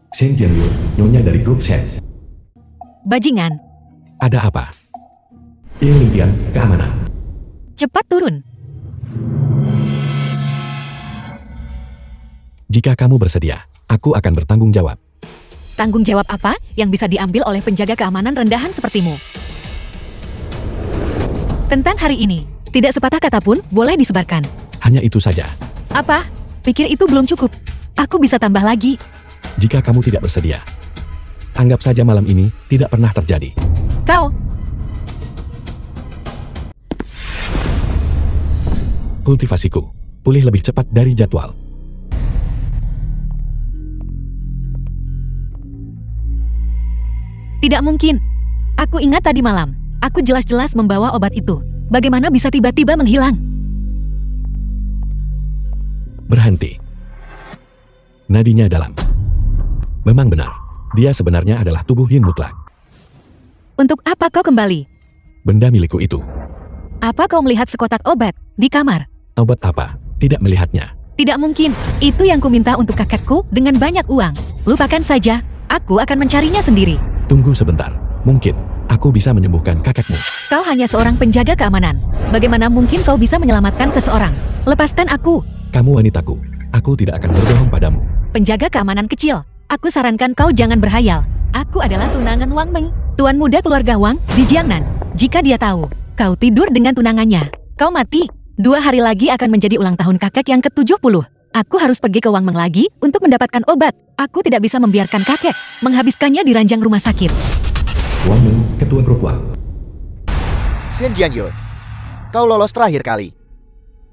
Shen Jianyu, nyonya dari grup Shen. Bajingan, Ada apa? Penelitian keamanan. cepat turun. Jika kamu bersedia, aku akan bertanggung jawab. Tanggung jawab apa yang bisa diambil oleh penjaga keamanan rendahan sepertimu? Tentang hari ini, tidak sepatah kata pun boleh disebarkan. Hanya itu saja. Apa? Pikir itu belum cukup. Aku bisa tambah lagi. Jika kamu tidak bersedia, anggap saja malam ini tidak pernah terjadi. Kau, Kultivasiku pulih lebih cepat dari jadwal. tidak mungkin. Aku ingat tadi malam, aku jelas-jelas membawa obat itu. Bagaimana bisa tiba-tiba menghilang? Berhenti. Nadinya dalam. Memang benar, dia sebenarnya adalah tubuh yin mutlak. Untuk apa kau kembali? Benda milikku itu. Apa kau melihat sekotak obat di kamar? Obat apa? Tidak melihatnya. Tidak mungkin. Itu yang kuminta untuk kakekku dengan banyak uang. Lupakan saja. Aku akan mencarinya sendiri. Tunggu sebentar. Mungkin aku bisa menyembuhkan kakekmu. Kau hanya seorang penjaga keamanan. Bagaimana mungkin kau bisa menyelamatkan seseorang? Lepaskan aku. Kamu wanitaku. Aku tidak akan berbohong padamu. Penjaga keamanan kecil. Aku sarankan kau jangan berhayal. Aku adalah tunangan Wang Meng, tuan muda keluarga Wang di Jiangnan. Jika dia tahu kau tidur dengan tunangannya, kau mati. 2 hari lagi akan menjadi ulang tahun kakek yang ke-70. Aku harus pergi ke Wang Meng lagi untuk mendapatkan obat. Aku tidak bisa membiarkan kakek menghabiskannya di ranjang rumah sakit. Wang Meng, ketua grup Wang. Shen Jianyu, kau lolos terakhir kali.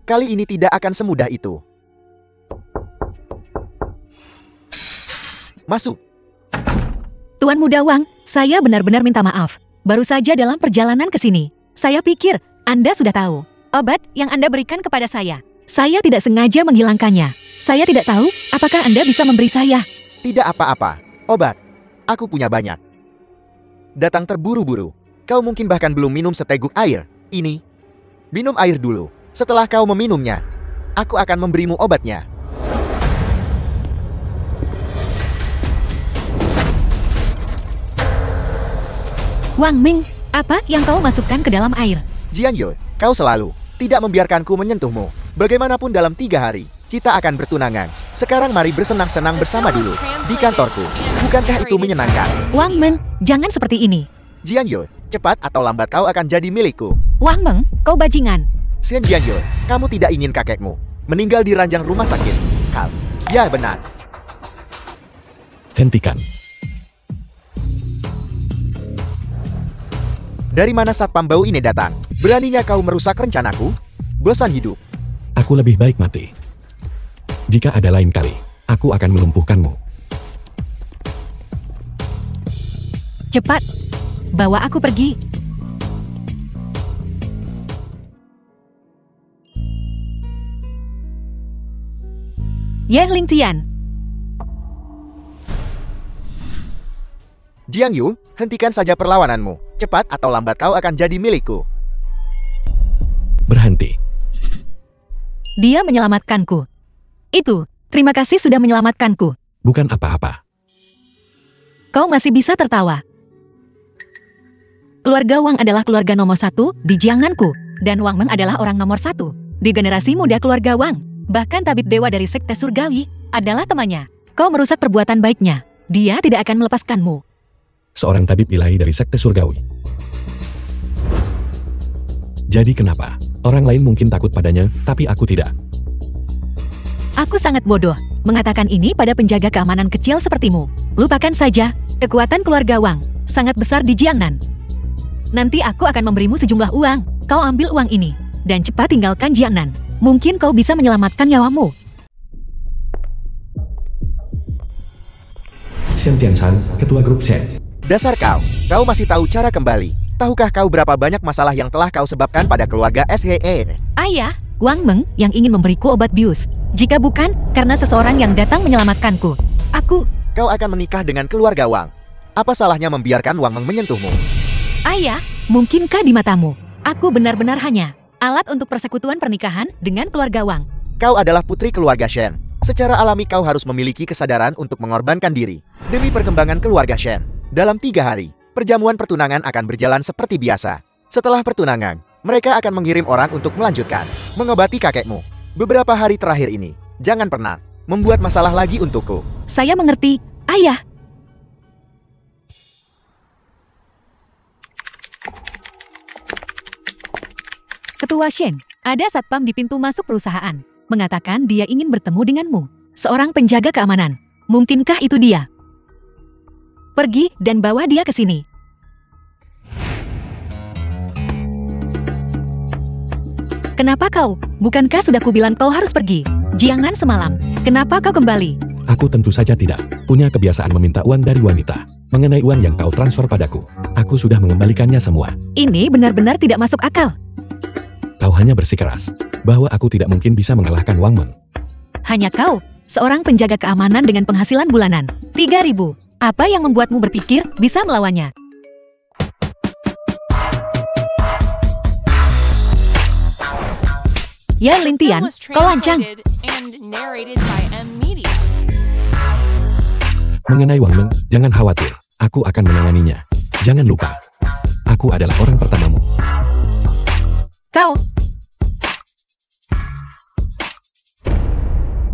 Kali ini tidak akan semudah itu. Masuk. Tuan muda Wang, saya benar-benar minta maaf. Baru saja dalam perjalanan ke sini, saya pikir Anda sudah tahu obat yang Anda berikan kepada saya. Saya tidak sengaja menghilangkannya. Saya tidak tahu apakah Anda bisa memberi saya. Tidak apa-apa. Obat. Aku punya banyak. Datang terburu-buru. Kau mungkin bahkan belum minum seteguk air. Ini. Minum air dulu. Setelah kau meminumnya, aku akan memberimu obatnya. Wang Ming, apa yang kau masukkan ke dalam air? Jianyu, kau selalu tidak membiarkanku menyentuhmu. Bagaimanapun dalam 3 hari, kita akan bertunangan. Sekarang mari bersenang-senang bersama dulu. Di kantorku. Bukankah itu menyenangkan? Wang Meng, jangan seperti ini. Jianyu, cepat atau lambat kau akan jadi milikku. Wang Meng, kau bajingan. Shen Jianyu, kamu tidak ingin kakekmu meninggal di ranjang rumah sakit. Kau. Ya benar. Hentikan. Dari mana satpam bau ini datang? Beraninya kau merusak rencanaku? Bosan hidup. Aku lebih baik mati. Jika ada lain kali, aku akan melumpuhkanmu. Cepat, bawa aku pergi. Ye Lingtian, Jiangyu, hentikan saja perlawananmu. Cepat atau lambat kau akan jadi milikku. Berhenti. dia menyelamatkanku. Itu, terima kasih sudah menyelamatkanku. Bukan apa-apa. Kau masih bisa tertawa. Keluarga Wang adalah keluarga nomor 1 di Jiangnan-ku, dan Wang Meng adalah orang nomor 1 di generasi muda keluarga Wang. Bahkan tabib dewa dari sekte surgawi adalah temannya. Kau merusak perbuatan baiknya. Dia tidak akan melepaskanmu. Seorang tabib ilahi dari sekte surgawi. Jadi kenapa? Orang lain mungkin takut padanya, tapi aku tidak. Aku sangat bodoh mengatakan ini pada penjaga keamanan kecil sepertimu. Lupakan saja, kekuatan keluarga Wang sangat besar di Jiangnan. Nanti aku akan memberimu sejumlah uang. Kau ambil uang ini, dan cepat tinggalkan Jiangnan. Mungkin kau bisa menyelamatkan nyawamu. Shen Tianshan, ketua grup Shen. Dasar kau masih tahu cara kembali. Tahukah kau berapa banyak masalah yang telah kau sebabkan pada keluarga SHE? Ayah, Wang Meng yang ingin memberiku obat bius. Jika bukan, karena seseorang yang datang menyelamatkanku. Kau akan menikah dengan keluarga Wang. Apa salahnya membiarkan Wang Meng menyentuhmu? Ayah, mungkinkah di matamu, aku benar-benar hanya alat untuk persekutuan pernikahan dengan keluarga Wang? Kau adalah putri keluarga Shen. Secara alami kau harus memiliki kesadaran untuk mengorbankan diri. Demi perkembangan keluarga Shen, dalam 3 hari, perjamuan pertunangan akan berjalan seperti biasa. Setelah pertunangan, mereka akan mengirim orang untuk melanjutkan mengobati kakekmu. Beberapa hari terakhir ini, jangan pernah membuat masalah lagi untukku. Saya mengerti, Ayah. Ketua Shen, ada satpam di pintu masuk perusahaan. Mengatakan dia ingin bertemu denganmu. Seorang penjaga keamanan. Mungkinkah itu dia? Pergi dan bawa dia ke sini. Kenapa kau? Bukankah sudah kubilang kau harus pergi? Jiangnan semalam. Kenapa kau kembali? Aku tentu saja tidak punya kebiasaan meminta uang dari wanita. Mengenai uang yang kau transfer padaku, aku sudah mengembalikannya semua. Ini benar-benar tidak masuk akal. Kau hanya bersikeras bahwa aku tidak mungkin bisa mengalahkan Wang Meng. Hanya kau, seorang penjaga keamanan dengan penghasilan bulanan 3.000. Apa yang membuatmu berpikir bisa melawannya? Ya Lintian, kau lancang. Mengenai Wang Meng, jangan khawatir. Aku akan menanganinya. Jangan lupa, aku adalah orang pertamamu. Kau.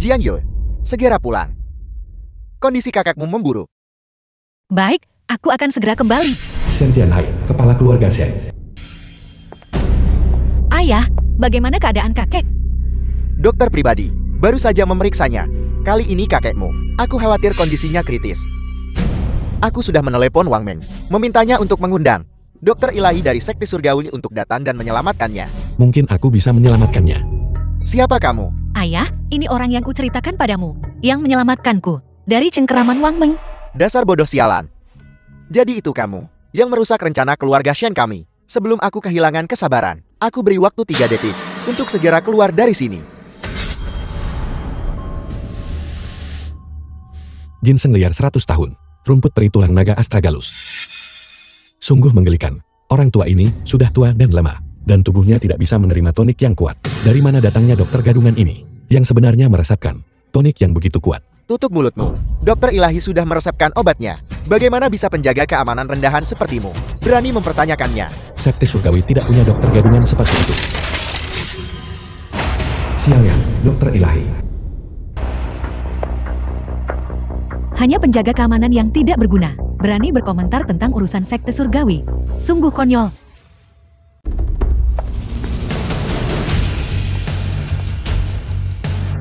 Jiang Yue, segera pulang. Kondisi kakakmu memburuk. Baik, aku akan segera kembali. Shen Tianhai, kepala keluarga Shen. Ayah, bagaimana keadaan kakek? Dokter pribadi baru saja memeriksanya. Kali ini kakekmu, aku khawatir kondisinya kritis. Aku sudah menelepon Wang Meng, memintanya untuk mengundang dokter ilahi dari Sekte Surgawi untuk datang dan menyelamatkannya. Mungkin aku bisa menyelamatkannya. Siapa kamu? Ayah, ini orang yang kuceritakan padamu, yang menyelamatkanku dari cengkeraman Wang Meng. Dasar bodoh sialan. Jadi itu kamu yang merusak rencana keluarga Shen kami. Sebelum aku kehilangan kesabaran, aku beri waktu 3 detik untuk segera keluar dari sini. Ginseng liar 100 tahun. Rumput peri tulang naga astragalus. Sungguh menggelikan. Orang tua ini sudah tua dan lemah, dan tubuhnya tidak bisa menerima tonik yang kuat. Dari mana datangnya dokter gadungan ini, yang sebenarnya meresepkan tonik yang begitu kuat? Tutup mulutmu. Dokter ilahi sudah meresepkan obatnya. Bagaimana bisa penjaga keamanan rendahan sepertimu berani mempertanyakannya? Sekte Surgawi tidak punya dokter gadungan seperti itu. Sialan, dokter ilahi. Hanya penjaga keamanan yang tidak berguna, berani berkomentar tentang urusan Sekte Surgawi. Sungguh konyol.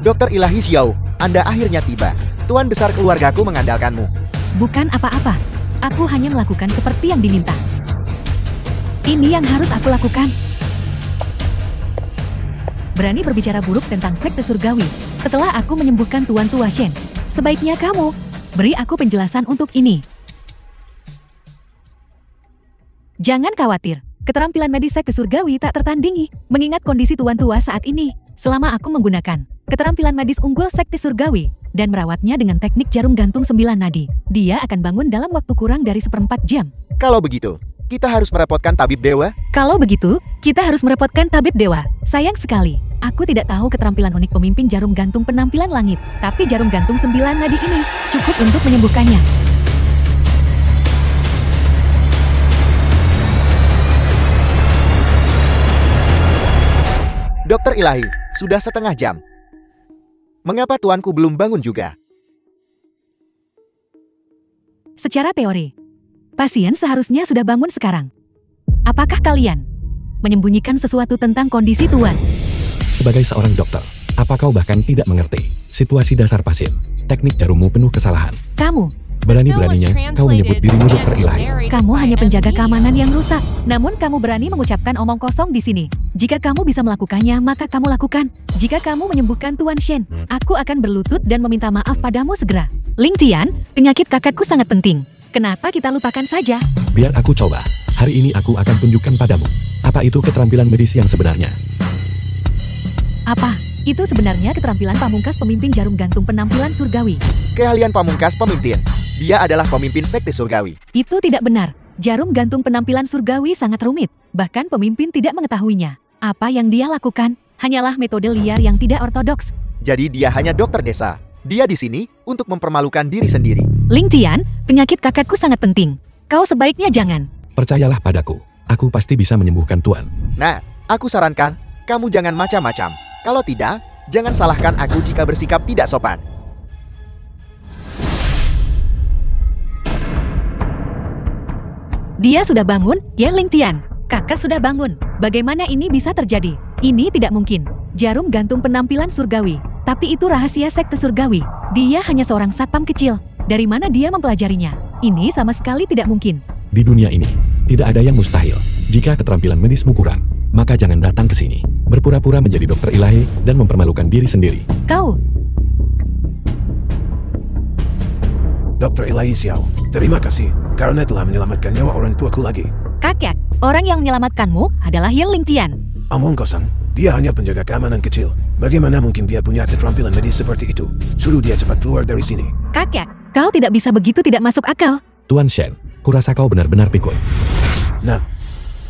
Dokter ilahi Xiao, Anda akhirnya tiba. Tuan besar keluargaku mengandalkanmu. Bukan apa-apa. Aku hanya melakukan seperti yang diminta. Ini yang harus aku lakukan. Berani berbicara buruk tentang Sekte Surgawi setelah aku menyembuhkan Tuan Tua Shen. Sebaiknya kamu beri aku penjelasan untuk ini. Jangan khawatir, keterampilan medis Sekte Surgawi tak tertandingi. Mengingat kondisi Tuan Tua saat ini, selama aku menggunakan keterampilan medis unggul Sekte Surgawi dan merawatnya dengan teknik jarum gantung 9 nadi, dia akan bangun dalam waktu kurang dari 1/4 jam. Kalau begitu, kita harus merepotkan tabib dewa? Kalau begitu, kita harus merepotkan tabib dewa. Sayang sekali, aku tidak tahu keterampilan unik pemimpin jarum gantung penampilan langit, tapi jarum gantung 9 nadi ini cukup untuk menyembuhkannya. Dokter ilahi, sudah setengah jam. Mengapa tuanku belum bangun juga? Secara teori, pasien seharusnya sudah bangun sekarang. Apakah kalian menyembunyikan sesuatu tentang kondisi tuan? Sebagai seorang dokter, apa kau bahkan tidak mengerti situasi dasar pasien? Teknik jarummu penuh kesalahan. Kamu, Berani-beraninya kau menyebut dirimu dokter ilahi. kamu hanya penjaga keamanan yang rusak. Namun kamu berani mengucapkan omong kosong di sini. Jika kamu bisa melakukannya, maka kamu lakukan. Jika kamu menyembuhkan Tuan Shen, aku akan berlutut dan meminta maaf padamu segera. Ling Tian, penyakit kakakku sangat penting. Kenapa kita lupakan saja? Biar aku coba. Hari ini aku akan tunjukkan padamu. Apa itu keterampilan medis yang sebenarnya? Apa? Itu sebenarnya keterampilan pamungkas pemimpin jarum gantung penampilan surgawi. Keahlian pamungkas pemimpin. Dia adalah pemimpin Sekte Surgawi. Itu tidak benar. Jarum gantung penampilan surgawi sangat rumit. Bahkan pemimpin tidak mengetahuinya. Apa yang dia lakukan hanyalah metode liar yang tidak ortodoks. Jadi dia hanya dokter desa. Dia di sini untuk mempermalukan diri sendiri. Ling Tian, penyakit kakakku sangat penting. Kau sebaiknya jangan. Percayalah padaku, aku pasti bisa menyembuhkan Tuan. Nah, aku sarankan, kamu jangan macam-macam. Kalau tidak, jangan salahkan aku jika bersikap tidak sopan. Dia sudah bangun, ya Ling Tian. Kakak sudah bangun. Bagaimana ini bisa terjadi? Ini tidak mungkin. Jarum gantung penampilan surgawi. Tapi itu rahasia sekte surgawi. Dia hanya seorang satpam kecil. Dari mana dia mempelajarinya? Ini sama sekali tidak mungkin. Di dunia ini, tidak ada yang mustahil. Jika keterampilan medismu kurang, maka jangan datang ke sini. Berpura-pura menjadi dokter ilahi dan mempermalukan diri sendiri. Kau, Dokter Ilahi Xiao, terima kasih karena telah menyelamatkan nyawa orang tuaku lagi. kakek, orang yang menyelamatkanmu adalah Ye Ling Tian. Omong kosong, dia hanya penjaga keamanan kecil. Bagaimana mungkin dia punya keterampilan medis seperti itu? Suruh dia cepat keluar dari sini. Kakek, kau tidak bisa begitu, tidak masuk akal. Tuan Shen, kurasa kau benar-benar pikun. Nah,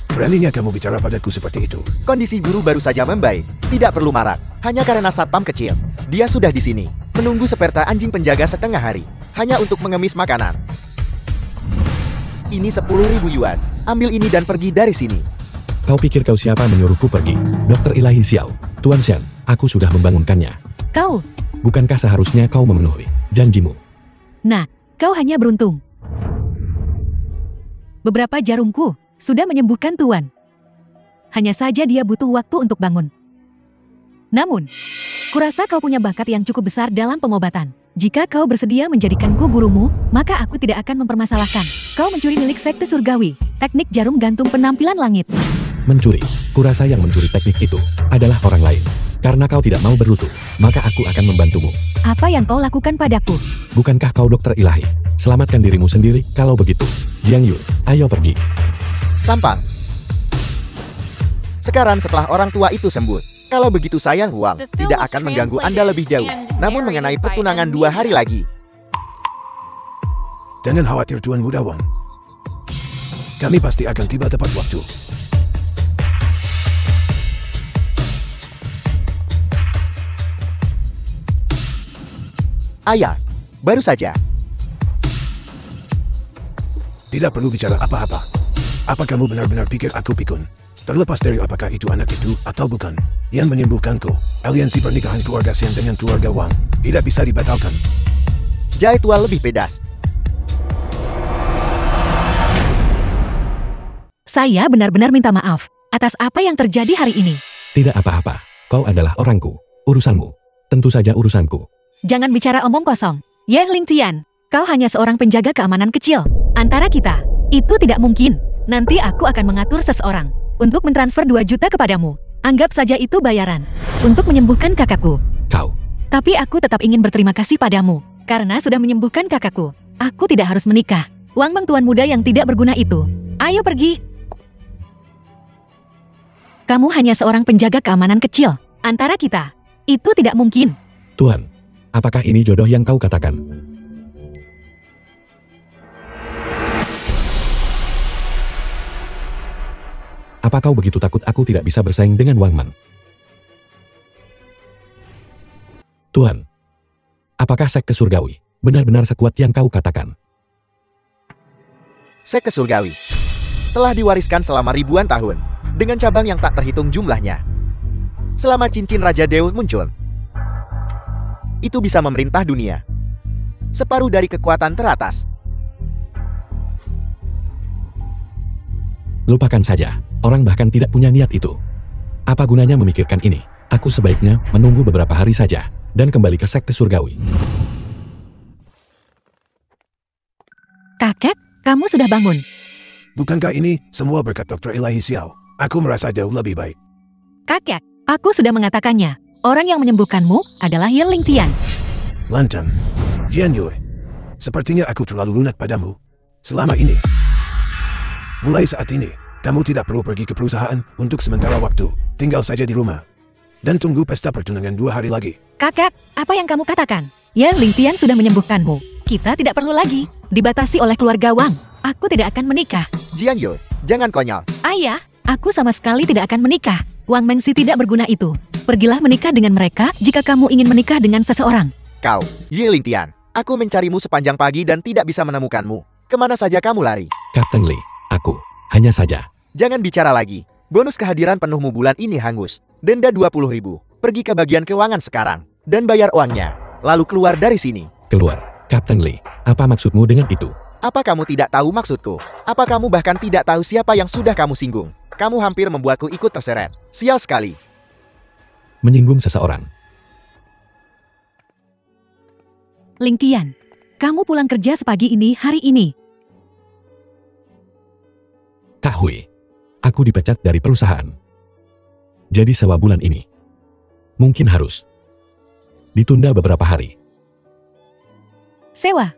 beraninya kamu bicara padaku seperti itu. Kondisi guru baru saja membaik. Tidak perlu marah. Hanya karena satpam kecil. Dia sudah di sini. Menunggu seperti anjing penjaga setengah hari. Hanya untuk mengemis makanan. Ini 10.000 yuan. Ambil ini dan pergi dari sini. Kau pikir kau siapa menyuruhku pergi? Dokter Ilahi Xiao, Tuan Shen, aku sudah membangunkannya. Kau, Bukankah seharusnya kau memenuhi janjimu? nah, kau hanya beruntung. Beberapa jarumku sudah menyembuhkan Tuan. Hanya saja dia butuh waktu untuk bangun. Namun, kurasa kau punya bakat yang cukup besar dalam pengobatan. Jika kau bersedia menjadikanku gurumu, maka aku tidak akan mempermasalahkan. Kau mencuri milik sekte surgawi, teknik jarum gantung penampilan langit. Mencuri, kurasa yang mencuri teknik itu adalah orang lain. Karena kau tidak mau berlutut, maka aku akan membantumu. Apa yang kau lakukan padaku? Bukankah kau dokter ilahi? Selamatkan dirimu sendiri kalau begitu. Jiang Yu, ayo pergi. Sampang. Sekarang setelah orang tua itu sembuh. Kalau begitu sayang uang, tidak akan mengganggu Anda lebih jauh. Namun mengenai pertunangan 2 hari lagi. Jangan khawatir Tuan Muda Wang. Kami pasti akan tiba tepat waktu. Ayah, baru saja. Tidak perlu bicara apa-apa. Apa kamu benar-benar pikir aku pikun? Terlepas dari apakah itu anak itu atau bukan, yang menyembuhkanku, aliansi pernikahan keluarga Shen dengan keluarga Wang, tidak bisa dibatalkan. Jai tua lebih pedas. Saya benar-benar minta maaf atas apa yang terjadi hari ini. Tidak apa-apa, kau adalah orangku, urusanmu. Tentu saja urusanku. Jangan bicara omong kosong. Ye Ling Tian, kau hanya seorang penjaga keamanan kecil. Antara kita, itu tidak mungkin. Nanti aku akan mengatur seseorang untuk mentransfer 2 juta kepadamu. Anggap saja itu bayaran untuk menyembuhkan kakakku. Kau, Tapi aku tetap ingin berterima kasih padamu karena sudah menyembuhkan kakakku. Aku tidak harus menikah. Wang Meng tuan muda yang tidak berguna itu. Ayo pergi. Kamu hanya seorang penjaga keamanan kecil. Antara kita, itu tidak mungkin. Tuan, apakah ini jodoh yang kau katakan? Apa kau begitu takut aku tidak bisa bersaing dengan Wang Man? Tuan, apakah sekte surgawi benar-benar sekuat yang kau katakan? Sekte surgawi telah diwariskan selama ribuan tahun dengan cabang yang tak terhitung jumlahnya. Selama cincin Raja Dewa muncul, itu bisa memerintah dunia. Separuh dari kekuatan teratas. Lupakan saja, orang bahkan tidak punya niat itu. Apa gunanya memikirkan ini? Aku sebaiknya menunggu beberapa hari saja dan kembali ke sekte surgawi. Kakek, kamu sudah bangun. Bukankah ini semua berkat Dr. Ilahi Xiao? Aku merasa jauh lebih baik. Kakek, aku sudah mengatakannya. Orang yang menyembuhkanmu adalah Ye Ling Tian. Lantang, Jian Yue, sepertinya aku terlalu lunak padamu selama ini. Mulai saat ini, kamu tidak perlu pergi ke perusahaan untuk sementara waktu. Tinggal saja di rumah. Dan tunggu pesta pertunangan 2 hari lagi. Kakek, apa yang kamu katakan? Ye Ling Tian sudah menyembuhkanmu. Kita tidak perlu lagi dibatasi oleh keluarga Wang. Aku tidak akan menikah. Jian Yu, jangan konyol. Ayah, aku sama sekali tidak akan menikah. Wang Mengsi tidak berguna itu. Pergilah menikah dengan mereka jika kamu ingin menikah dengan seseorang. Kau, Ye Lingtian. Aku mencarimu sepanjang pagi dan tidak bisa menemukanmu. Kemana saja kamu lari? Kapten Lee, aku. Hanya saja. Jangan bicara lagi. Bonus kehadiran penuhmu bulan ini hangus. Denda 20.000. Pergi ke bagian keuangan sekarang. Dan bayar uangnya. Lalu keluar dari sini. Keluar. Kapten Lee, apa maksudmu dengan itu? Apa kamu tidak tahu maksudku? Apa kamu bahkan tidak tahu siapa yang sudah kamu singgung? Kamu hampir membuatku ikut terseret. Sial sekali. Menyinggung seseorang. Lingtian, kamu pulang kerja sepagi ini hari ini. Kak Hui, aku dipecat dari perusahaan. Jadi sewa bulan ini. Mungkin harus ditunda beberapa hari. Sewa?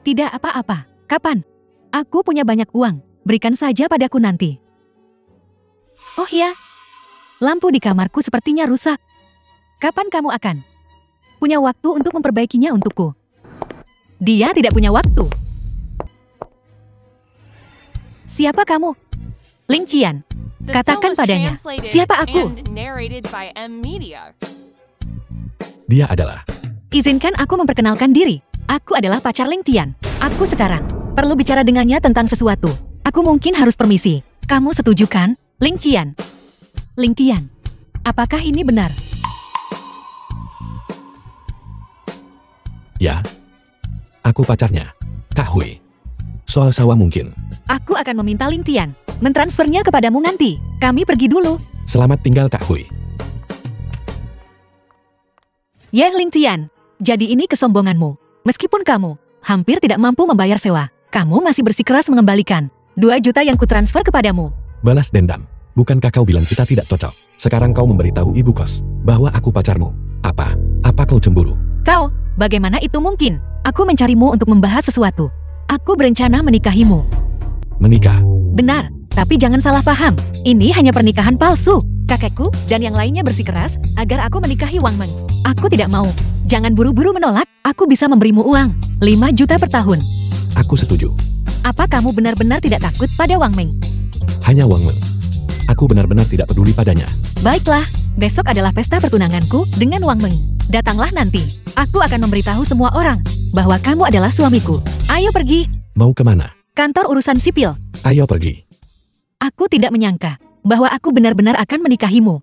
Tidak apa-apa. Kapan? Aku punya banyak uang. Berikan saja padaku nanti. Oh ya, lampu di kamarku sepertinya rusak. Kapan kamu akan punya waktu untuk memperbaikinya untukku? Dia tidak punya waktu. Siapa kamu? Ling Qian. Katakan padanya, siapa aku? Dia adalah. Izinkan aku memperkenalkan diri. Aku adalah pacar Ling Tian. Aku sekarang perlu bicara dengannya tentang sesuatu. Aku mungkin harus permisi. Kamu setuju kan, Ling Qian? Ling Tian, apakah ini benar? Ya. Aku pacarnya. Kak Hui. Soal sawah mungkin. Aku akan meminta Ling Tian mentransfernya kepadamu nanti. Kami pergi dulu. Selamat tinggal Kak Hui. Ya Ling Tian, jadi ini kesombonganmu. Meskipun kamu hampir tidak mampu membayar sewa, kamu masih bersikeras mengembalikan 2 juta yang kutransfer kepadamu. Balas dendam. Bukankah kau bilang kita tidak cocok? Sekarang kau memberitahu ibu kos bahwa aku pacarmu. Apa? Apa kau cemburu? Kau, bagaimana itu mungkin? Aku mencarimu untuk membahas sesuatu. Aku berencana menikahimu. Menikah. Benar, tapi jangan salah paham. Ini hanya pernikahan palsu. Kakekku dan yang lainnya bersikeras agar aku menikahi Wang Meng. Aku tidak mau. Jangan buru-buru menolak. Aku bisa memberimu uang 5 juta per tahun. Aku setuju. Apa kamu benar-benar tidak takut pada Wang Meng? Hanya Wang Meng. Aku benar-benar tidak peduli padanya. Baiklah, besok adalah pesta pertunanganku dengan Wang Meng. Datanglah nanti. Aku akan memberitahu semua orang bahwa kamu adalah suamiku. Ayo pergi. Mau kemana? Kantor urusan sipil. Ayo pergi. Aku tidak menyangka bahwa aku benar-benar akan menikahimu.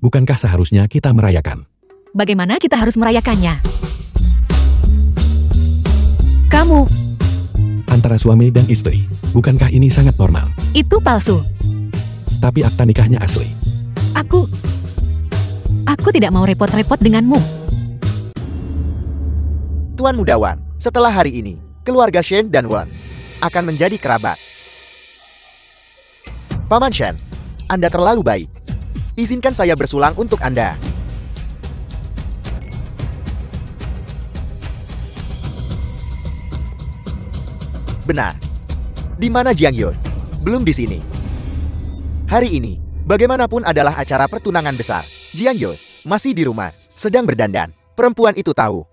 Bukankah seharusnya kita merayakan? Bagaimana kita harus merayakannya? Kamu, Antara suami dan istri. Bukankah ini sangat normal? itu palsu. Tapi akta nikahnya asli. Aku tidak mau repot-repot denganmu. Tuan Muda Wan, setelah hari ini, keluarga Shen dan Wan akan menjadi kerabat. Paman Shen, Anda terlalu baik. Izinkan saya bersulang untuk Anda. Benar. Di mana Jiang Yun? Belum di sini. Hari ini, bagaimanapun adalah acara pertunangan besar. Jiang Yun masih di rumah, sedang berdandan. Perempuan itu tahu.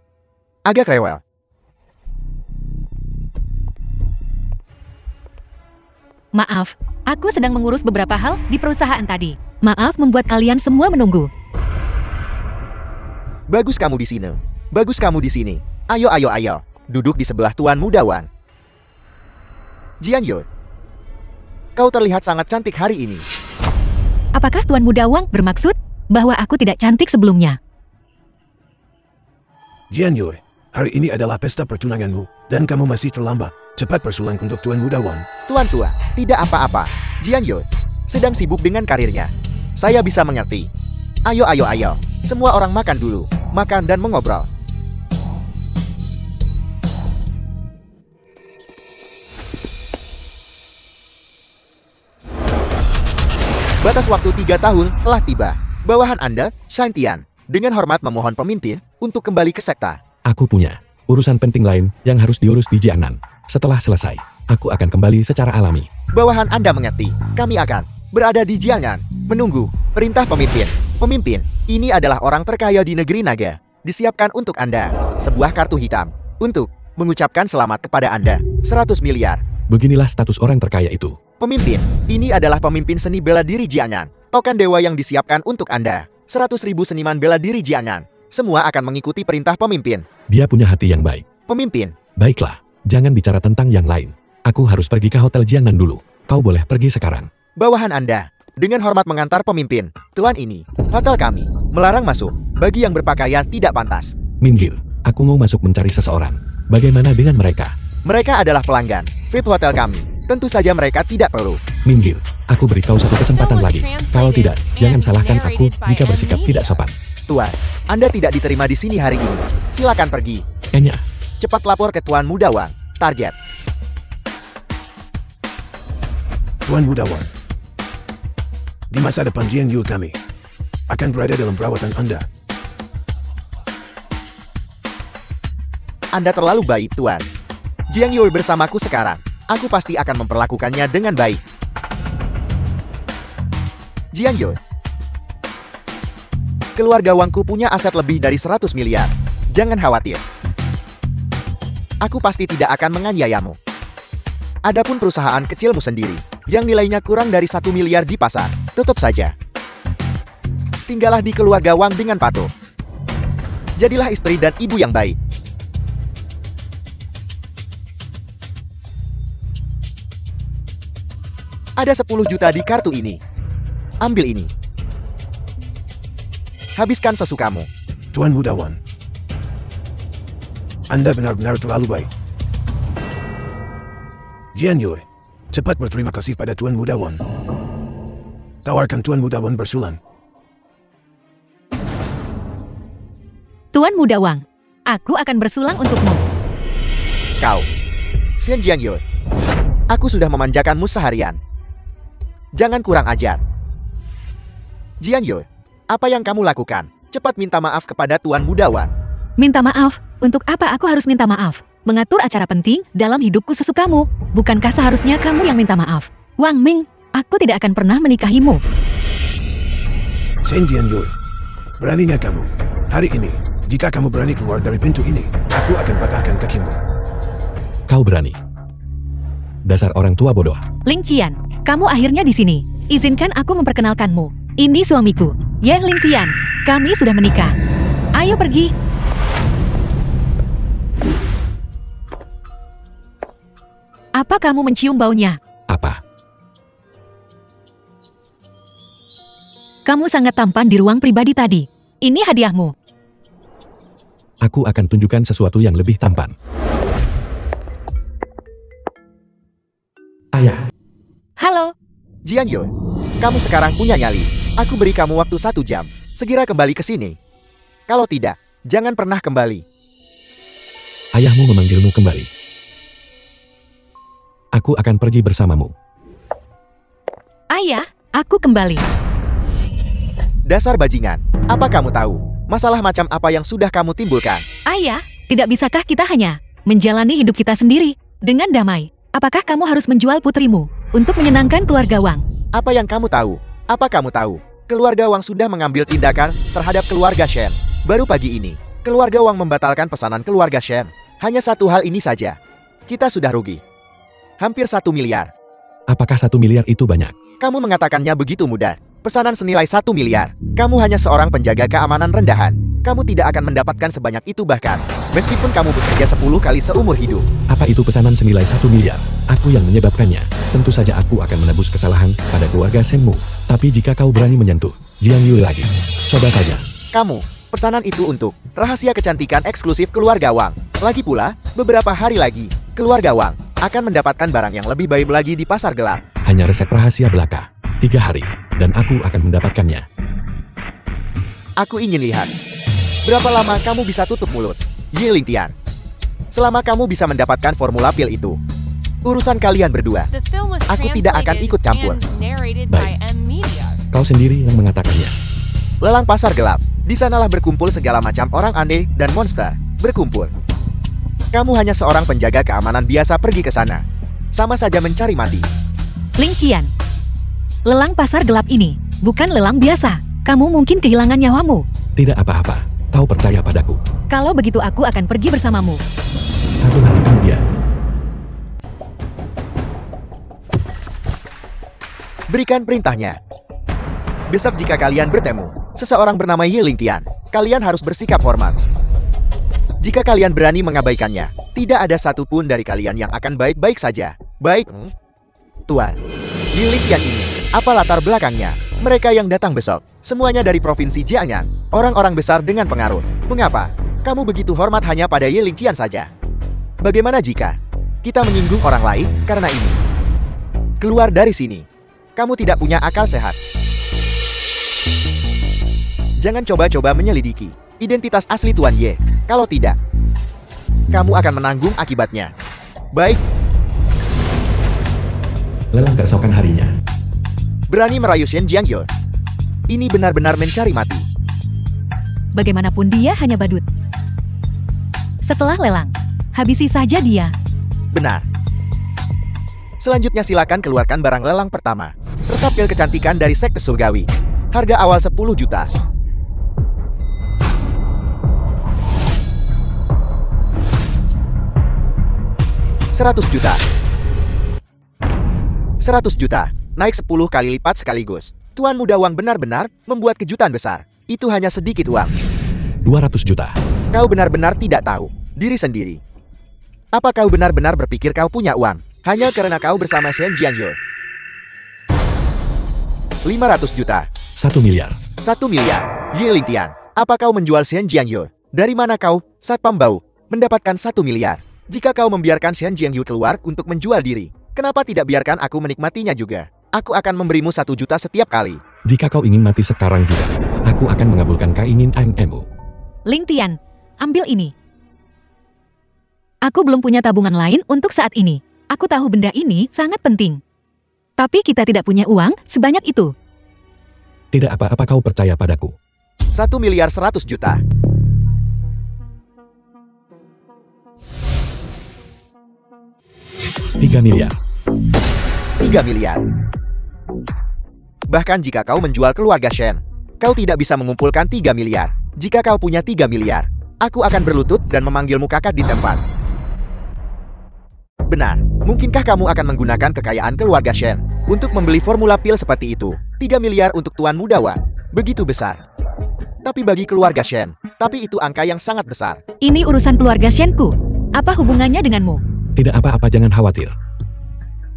Agak rewel. Maaf, aku sedang mengurus beberapa hal di perusahaan tadi. Maaf membuat kalian semua menunggu. Bagus kamu di sini. Bagus kamu di sini. Ayo, ayo, ayo. Duduk di sebelah Tuan Muda Wan. Jiang Yun, kau terlihat sangat cantik hari ini. Apakah Tuan Muda Wang bermaksud bahwa aku tidak cantik sebelumnya? Jian Yue, hari ini adalah pesta pertunanganmu, dan kamu masih terlambat. Cepat bersulang untuk Tuan Muda Wan. Tuan tua, tidak apa-apa. Jiang Yun sedang sibuk dengan karirnya. Saya bisa mengerti. Ayo, ayo, ayo. Semua orang makan dulu. Makan dan mengobrol. Batas waktu 3 tahun telah tiba. Bawahan Anda, Shang Tian, dengan hormat memohon pemimpin untuk kembali ke sekta. Aku punya urusan penting lain yang harus diurus di Jiangnan. Setelah selesai, aku akan kembali secara alami. Bawahan Anda mengerti. Kami akan berada di Jiangnan, menunggu perintah pemimpin. Pemimpin, ini adalah orang terkaya di negeri naga. Disiapkan untuk Anda sebuah kartu hitam untuk mengucapkan selamat kepada Anda. 100 miliar. Beginilah status orang terkaya itu. Pemimpin, ini adalah pemimpin seni bela diri Jiangnan. Token dewa yang disiapkan untuk Anda. 100.000 seniman bela diri Jiangnan semua akan mengikuti perintah pemimpin. Dia punya hati yang baik. Pemimpin, Baiklah, jangan bicara tentang yang lain. Aku harus pergi ke Hotel Jiangnan dulu. Kau boleh pergi sekarang. bawahan Anda. Dengan hormat mengantar pemimpin. Tuan ini, hotel kami. Melarang masuk. Bagi yang berpakaian tidak pantas. Minggir, aku mau masuk mencari seseorang. Bagaimana dengan mereka? Mereka adalah pelanggan VIP hotel kami. Tentu saja mereka tidak perlu. Minggir, aku beri kau satu kesempatan lagi. Kalau tidak, jangan salahkan aku jika bersikap tidak sopan. Tuan, Anda tidak diterima di sini hari ini. Silakan pergi. Enya, Cepat lapor ke Tuan Muda Wang. Target. Tuan Muda Wang, di masa depan Jiang Yue kami akan berada dalam perawatan Anda. Anda terlalu baik, Tuan. Jiang Yue bersamaku sekarang. Aku pasti akan memperlakukannya dengan baik. Jiang Yue. Keluarga Wangku punya aset lebih dari 100 miliar. Jangan khawatir. Aku pasti tidak akan menganiayamu. Adapun perusahaan kecilmu sendiri, yang nilainya kurang dari 1 miliar di pasar, tutup saja. Tinggallah di keluarga Wang dengan patuh. Jadilah istri dan ibu yang baik. Ada 10 juta di kartu ini. Ambil ini. Habiskan sesukamu. Tuan Muda Wang, Anda benar-benar terlalu baik. Jiang Yue, cepat berterima kasih pada Tuan Muda Wang. Tawarkan Tuan Muda Wang bersulang. Tuan Muda Wang, aku akan bersulang untukmu. Kau, Shen Jiang Yue. Aku sudah memanjakanmu seharian. Jangan kurang ajar. Jiang Yue, apa yang kamu lakukan? Cepat minta maaf kepada Tuan Muda Wang. Minta maaf? Untuk apa aku harus minta maaf? Mengatur acara penting dalam hidupku sesukamu. Bukankah seharusnya kamu yang minta maaf? Wang Ming, aku tidak akan pernah menikahimu. Shen Jiang Yue, beraninya kamu. Hari ini, jika kamu berani keluar dari pintu ini, aku akan patahkan kakimu. kau berani. Dasar orang tua bodoh. Ling Qian, kamu akhirnya di sini. Izinkan aku memperkenalkanmu. Ini suamiku, Ye Ling Qian. Kami sudah menikah. Ayo pergi. Apa kamu mencium baunya? Apa? Kamu sangat tampan di ruang pribadi tadi. Ini hadiahmu. Aku akan tunjukkan sesuatu yang lebih tampan. Ayah, Halo, Jiang Yue, kamu sekarang punya nyali. Aku beri kamu waktu 1 jam. Segera kembali ke sini. Kalau tidak, jangan pernah kembali. ayahmu memanggilmu kembali. Aku akan pergi bersamamu. ayah, aku kembali. Dasar bajingan, apa kamu tahu? Masalah macam apa yang sudah kamu timbulkan? Ayah, tidak bisakah kita hanya menjalani hidup kita sendiri dengan damai? Apakah kamu harus menjual putrimu untuk menyenangkan keluarga Wang? Apa yang kamu tahu? Apa kamu tahu? Keluarga Wang sudah mengambil tindakan terhadap keluarga Shen. Baru pagi ini, keluarga Wang membatalkan pesanan keluarga Shen. Hanya satu hal ini saja. Kita sudah rugi. Hampir 1 miliar. Apakah 1 miliar itu banyak? Kamu mengatakannya begitu mudah. Pesanan senilai 1 miliar. Kamu hanya seorang penjaga keamanan rendahan. Kamu tidak akan mendapatkan sebanyak itu bahkan. Meskipun kamu bekerja 10 kali seumur hidup. Apa itu pesanan senilai 1 miliar? Aku yang menyebabkannya. Tentu saja aku akan menebus kesalahan pada keluarga Shenmu. Tapi jika kau berani menyentuh Jiang Yue lagi, coba saja. Kamu, pesanan itu untuk rahasia kecantikan eksklusif keluarga Wang. Lagi pula, beberapa hari lagi, keluarga Wang akan mendapatkan barang yang lebih baik lagi di pasar gelap. Hanya resep rahasia belaka. 3 hari, dan aku akan mendapatkannya. Aku ingin lihat. Berapa lama kamu bisa tutup mulut, Ye Ling Tian? Selama kamu bisa mendapatkan formula pil itu. Urusan kalian berdua. Aku tidak akan ikut campur. Baik. Kau sendiri yang mengatakannya. Lelang pasar gelap. Di sanalah berkumpul segala macam orang aneh dan monster. Berkumpul. Kamu hanya seorang penjaga keamanan biasa pergi ke sana. Sama saja mencari mati. Ling Qian, lelang pasar gelap ini bukan lelang biasa. Kamu mungkin kehilangan nyawamu. Tidak apa-apa, kau percaya padaku. Kalau begitu aku akan pergi bersamamu. Satu hari kemudian, Berikan perintahnya. Besok jika kalian bertemu, Seseorang bernama Ye Lingtian. Kalian harus bersikap hormat. Jika kalian berani mengabaikannya, tidak ada satupun dari kalian yang akan baik-baik saja. Baik, Tuan. Ye Lingtian ini, apa latar belakangnya? Mereka yang datang besok, semuanya dari Provinsi Jiangnan. Orang-orang besar dengan pengaruh. Mengapa? Kamu begitu hormat hanya pada Ye Lingtian saja. Bagaimana jika kita menyinggung orang lain karena ini? Keluar dari sini. Kamu tidak punya akal sehat. Jangan coba-coba menyelidiki identitas asli Tuan Ye. Kalau tidak, kamu akan menanggung akibatnya. Baik. Lelang keesokan harinya. Berani merayu Shen Jiangyo. Ini benar-benar mencari mati. Bagaimanapun dia hanya badut. Setelah lelang, habisi saja dia. Benar. Selanjutnya silakan keluarkan barang lelang pertama. Resep pil kecantikan dari sekte surgawi. Harga awal 10 juta. $100 juta. 100 juta. Naik 10 kali lipat sekaligus. Tuan Muda Wang benar-benar membuat kejutan besar. Itu hanya sedikit uang. 200 juta. Kau benar-benar tidak tahu diri sendiri. Apa kau benar-benar berpikir kau punya uang hanya karena kau bersama Shen Jiangyo? 500 juta. 1 miliar. 1 miliar. Ye Lingtian, apa kau menjual Shen Jiangyo? Dari mana kau, Satpam Bau, mendapatkan 1 miliar? Jika kau membiarkan Shen Jiangyo keluar untuk menjual diri, kenapa tidak biarkan aku menikmatinya juga? Aku akan memberimu 1 juta setiap kali. Jika kau ingin mati sekarang juga, aku akan mengabulkan keinginanmu. Lingtian, ambil ini. Aku belum punya tabungan lain untuk saat ini. Aku tahu benda ini sangat penting. Tapi kita tidak punya uang sebanyak itu. Tidak apa-apa kau percaya padaku. 1 miliar 100 juta. 3 miliar. 3 miliar. Bahkan jika kau menjual keluarga Shen, kau tidak bisa mengumpulkan 3 miliar. Jika kau punya 3 miliar, aku akan berlutut dan memanggilmu kakak di tempat. Benar, mungkinkah kamu akan menggunakan kekayaan keluarga Shen untuk membeli formula pil seperti itu? 3 miliar untuk Tuan Muda Wang. Begitu besar. Tapi bagi keluarga Shen, tapi itu angka yang sangat besar. Ini urusan keluarga Shenku. Apa hubungannya denganmu? Tidak apa-apa, jangan khawatir.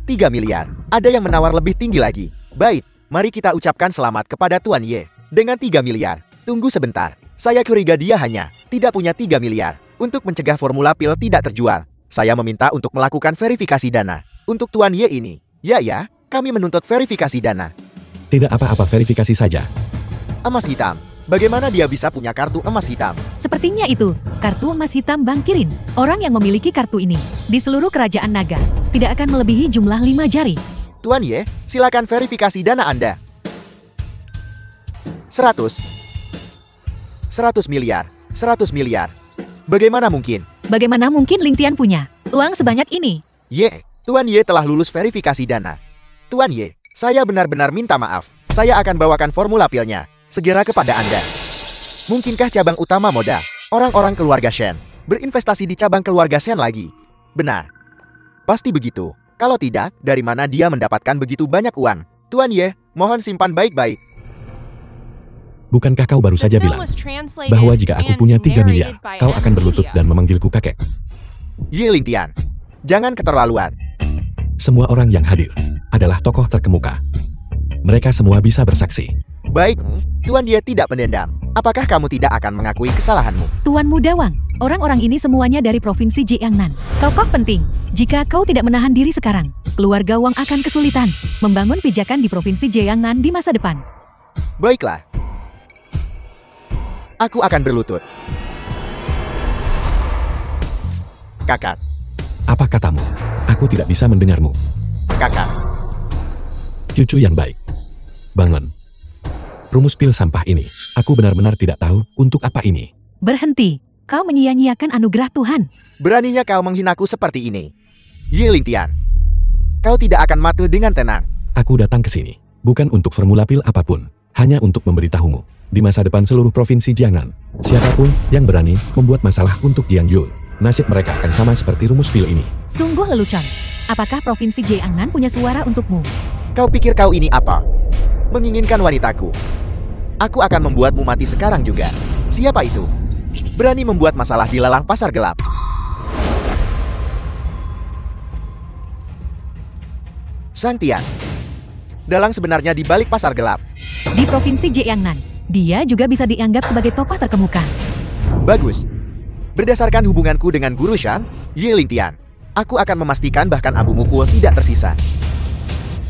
3 miliar. Ada yang menawar lebih tinggi lagi. Baik, mari kita ucapkan selamat kepada Tuan Ye. Dengan 3 miliar. Tunggu sebentar. Saya curiga dia hanya tidak punya 3 miliar. Untuk mencegah formula pil tidak terjual, saya meminta untuk melakukan verifikasi dana. Untuk Tuan Ye ini. Ya, kami menuntut verifikasi dana. Tidak apa-apa, verifikasi saja. Emas hitam. Bagaimana dia bisa punya kartu emas hitam? Sepertinya itu, kartu emas hitam Bang Kirin. Orang yang memiliki kartu ini, di seluruh kerajaan naga, tidak akan melebihi jumlah 5 jari. Tuan Ye, silakan verifikasi dana Anda. 100 miliar. 100 miliar. Bagaimana mungkin? Bagaimana mungkin Lingtian punya uang sebanyak ini? Ye, Tuan Ye telah lulus verifikasi dana. Tuan Ye, saya benar-benar minta maaf. Saya akan bawakan formula pilnya segera kepada Anda. Mungkinkah cabang utama modal, orang-orang keluarga Shen, berinvestasi di cabang keluarga Shen lagi? Benar. Pasti begitu. Kalau tidak, dari mana dia mendapatkan begitu banyak uang? Tuan Ye, mohon simpan baik-baik. Bukankah kau baru saja bilang bahwa jika aku punya 3 miliar, kau akan berlutut dan memanggilku kakek? Ye Lingtian, jangan keterlaluan. Semua orang yang hadir adalah tokoh terkemuka. Mereka semua bisa bersaksi. Baik, Tuan Ye tidak pendendam. Apakah kamu tidak akan mengakui kesalahanmu? Tuan Muda Wang, orang-orang ini semuanya dari Provinsi Jiangnan. Tokoh penting. Jika kau tidak menahan diri sekarang, keluarga Wang akan kesulitan membangun pijakan di Provinsi Jiangnan di masa depan. Baiklah. Aku akan berlutut. Kakak. Apa katamu? Aku tidak bisa mendengarmu. Kakak. Cucu yang baik. Bangun. Rumus pil sampah ini, aku benar-benar tidak tahu untuk apa ini. Berhenti. Kau menyia-nyiakan anugerah Tuhan. Beraninya kau menghinaku seperti ini. Ye Lingtian. Kau tidak akan mati dengan tenang. Aku datang ke sini bukan untuk formula pil apapun, hanya untuk memberitahumu. Di masa depan seluruh provinsi Jiangnan, siapapun yang berani membuat masalah untuk Jiangyu, nasib mereka akan sama seperti rumus pil ini. Sungguh lelucon. Apakah Provinsi Jiangnan punya suara untukmu? Kau pikir kau ini apa? Menginginkan wanitaku. Aku akan membuatmu mati sekarang juga. Siapa itu? Berani membuat masalah di lelang pasar gelap. Shang Tian. Dalang sebenarnya di balik pasar gelap. Di provinsi Jiangnan, dia juga bisa dianggap sebagai tokoh terkemuka. Bagus. Berdasarkan hubunganku dengan Guru Shang, Ye Lingtian, aku akan memastikan bahkan abu mukul tidak tersisa.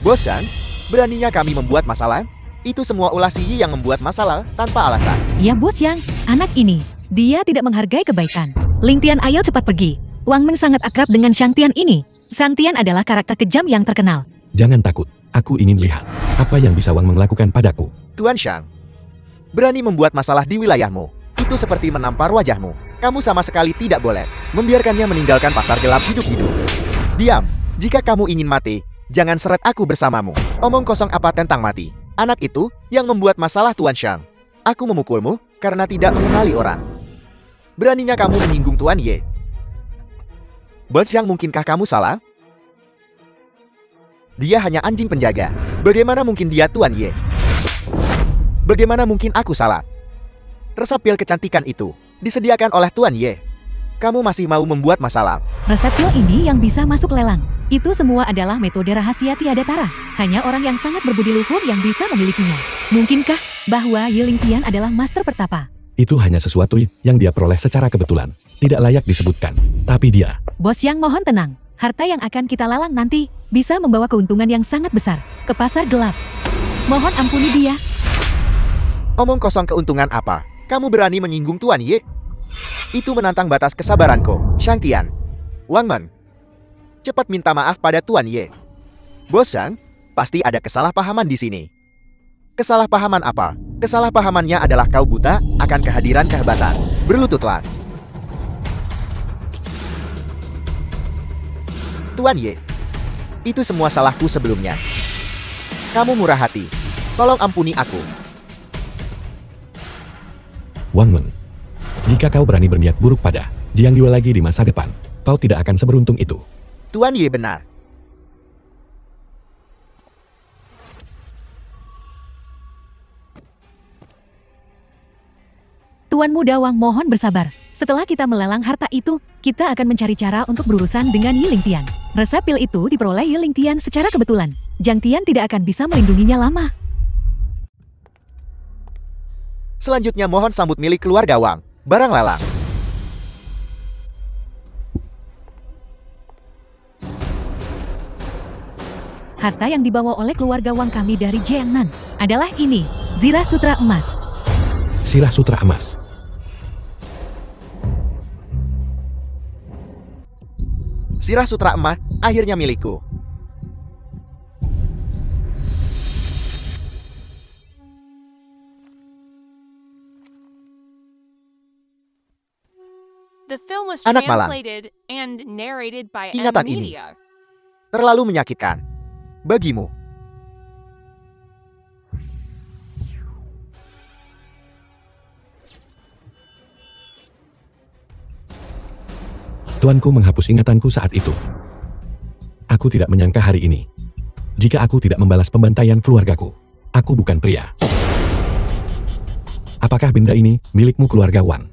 Bos Shang, beraninya kami membuat masalah? Itu semua ulah si Yi yang membuat masalah tanpa alasan. Ya Bos Yang, anak ini, dia tidak menghargai kebaikan. Lingtian, ayo cepat pergi. Wang Meng sangat akrab dengan Shang Tian ini. Shang Tian adalah karakter kejam yang terkenal. Jangan takut, aku ingin lihat apa yang bisa Wang Meng lakukan padaku. Tuan Shang, berani membuat masalah di wilayahmu. Itu seperti menampar wajahmu. Kamu sama sekali tidak boleh membiarkannya meninggalkan pasar gelap hidup-hidup. Diam, jika kamu ingin mati, jangan seret aku bersamamu. Omong kosong apa tentang mati? Anak itu yang membuat masalah Tuan Shang. Aku memukulmu karena tidak mengenali orang. Beraninya kamu menyinggung Tuan Ye. Bos Shang, mungkinkah kamu salah? Dia hanya anjing penjaga. Bagaimana mungkin dia Tuan Ye? Bagaimana mungkin aku salah? Resep pil kecantikan itu disediakan oleh Tuan Ye. Kamu masih mau membuat masalah? Resep pil ini yang bisa masuk lelang. Itu semua adalah metode rahasia tiada tara. Hanya orang yang sangat berbudi luhur yang bisa memilikinya. Mungkinkah bahwa Ye Lingtian adalah master pertapa? Itu hanya sesuatu yang dia peroleh secara kebetulan. Tidak layak disebutkan. Tapi dia... Bos Yang, mohon tenang. Harta yang akan kita lelang nanti bisa membawa keuntungan yang sangat besar ke pasar gelap. Mohon ampuni dia. Omong kosong, keuntungan apa? Kamu berani menyinggung Tuan Ye? Itu menantang batas kesabaranku. Shang Tian, Wang Meng, cepat minta maaf pada Tuan Ye. Bos Shang, pasti ada kesalahpahaman di sini. Kesalahpahaman apa? Kesalahpahamannya adalah kau buta akan kehadiran kehebatan. Berlututlah. Tuan Ye, itu semua salahku sebelumnya. Kamu murah hati. Tolong ampuni aku. Wang Meng, jika kau berani berniat buruk pada Jiang Yue lagi di masa depan, kau tidak akan seberuntung itu. Tuan Ye benar. Tuan Muda Wang, mohon bersabar. Setelah kita melelang harta itu, kita akan mencari cara untuk berurusan dengan Ye Lingtian. Resep pil itu diperoleh Ye Lingtian secara kebetulan. Jiang Tian tidak akan bisa melindunginya lama. Selanjutnya mohon sambut milik keluarga Wang, barang lelang. Harta yang dibawa oleh keluarga Wang kami dari Jiangnan adalah ini, Zirah Sutra Emas. Sirah Sutra Emas. Sirah Sutra Emas akhirnya milikku. The film was Anak malang. translated and narrated by Ingatan M ini Media. terlalu menyakitkan bagimu. Tuanku menghapus ingatanku saat itu. Aku tidak menyangka hari ini. Jika aku tidak membalas pembantaian keluargaku, aku bukan pria. Apakah benda ini milikmu keluarga Wang?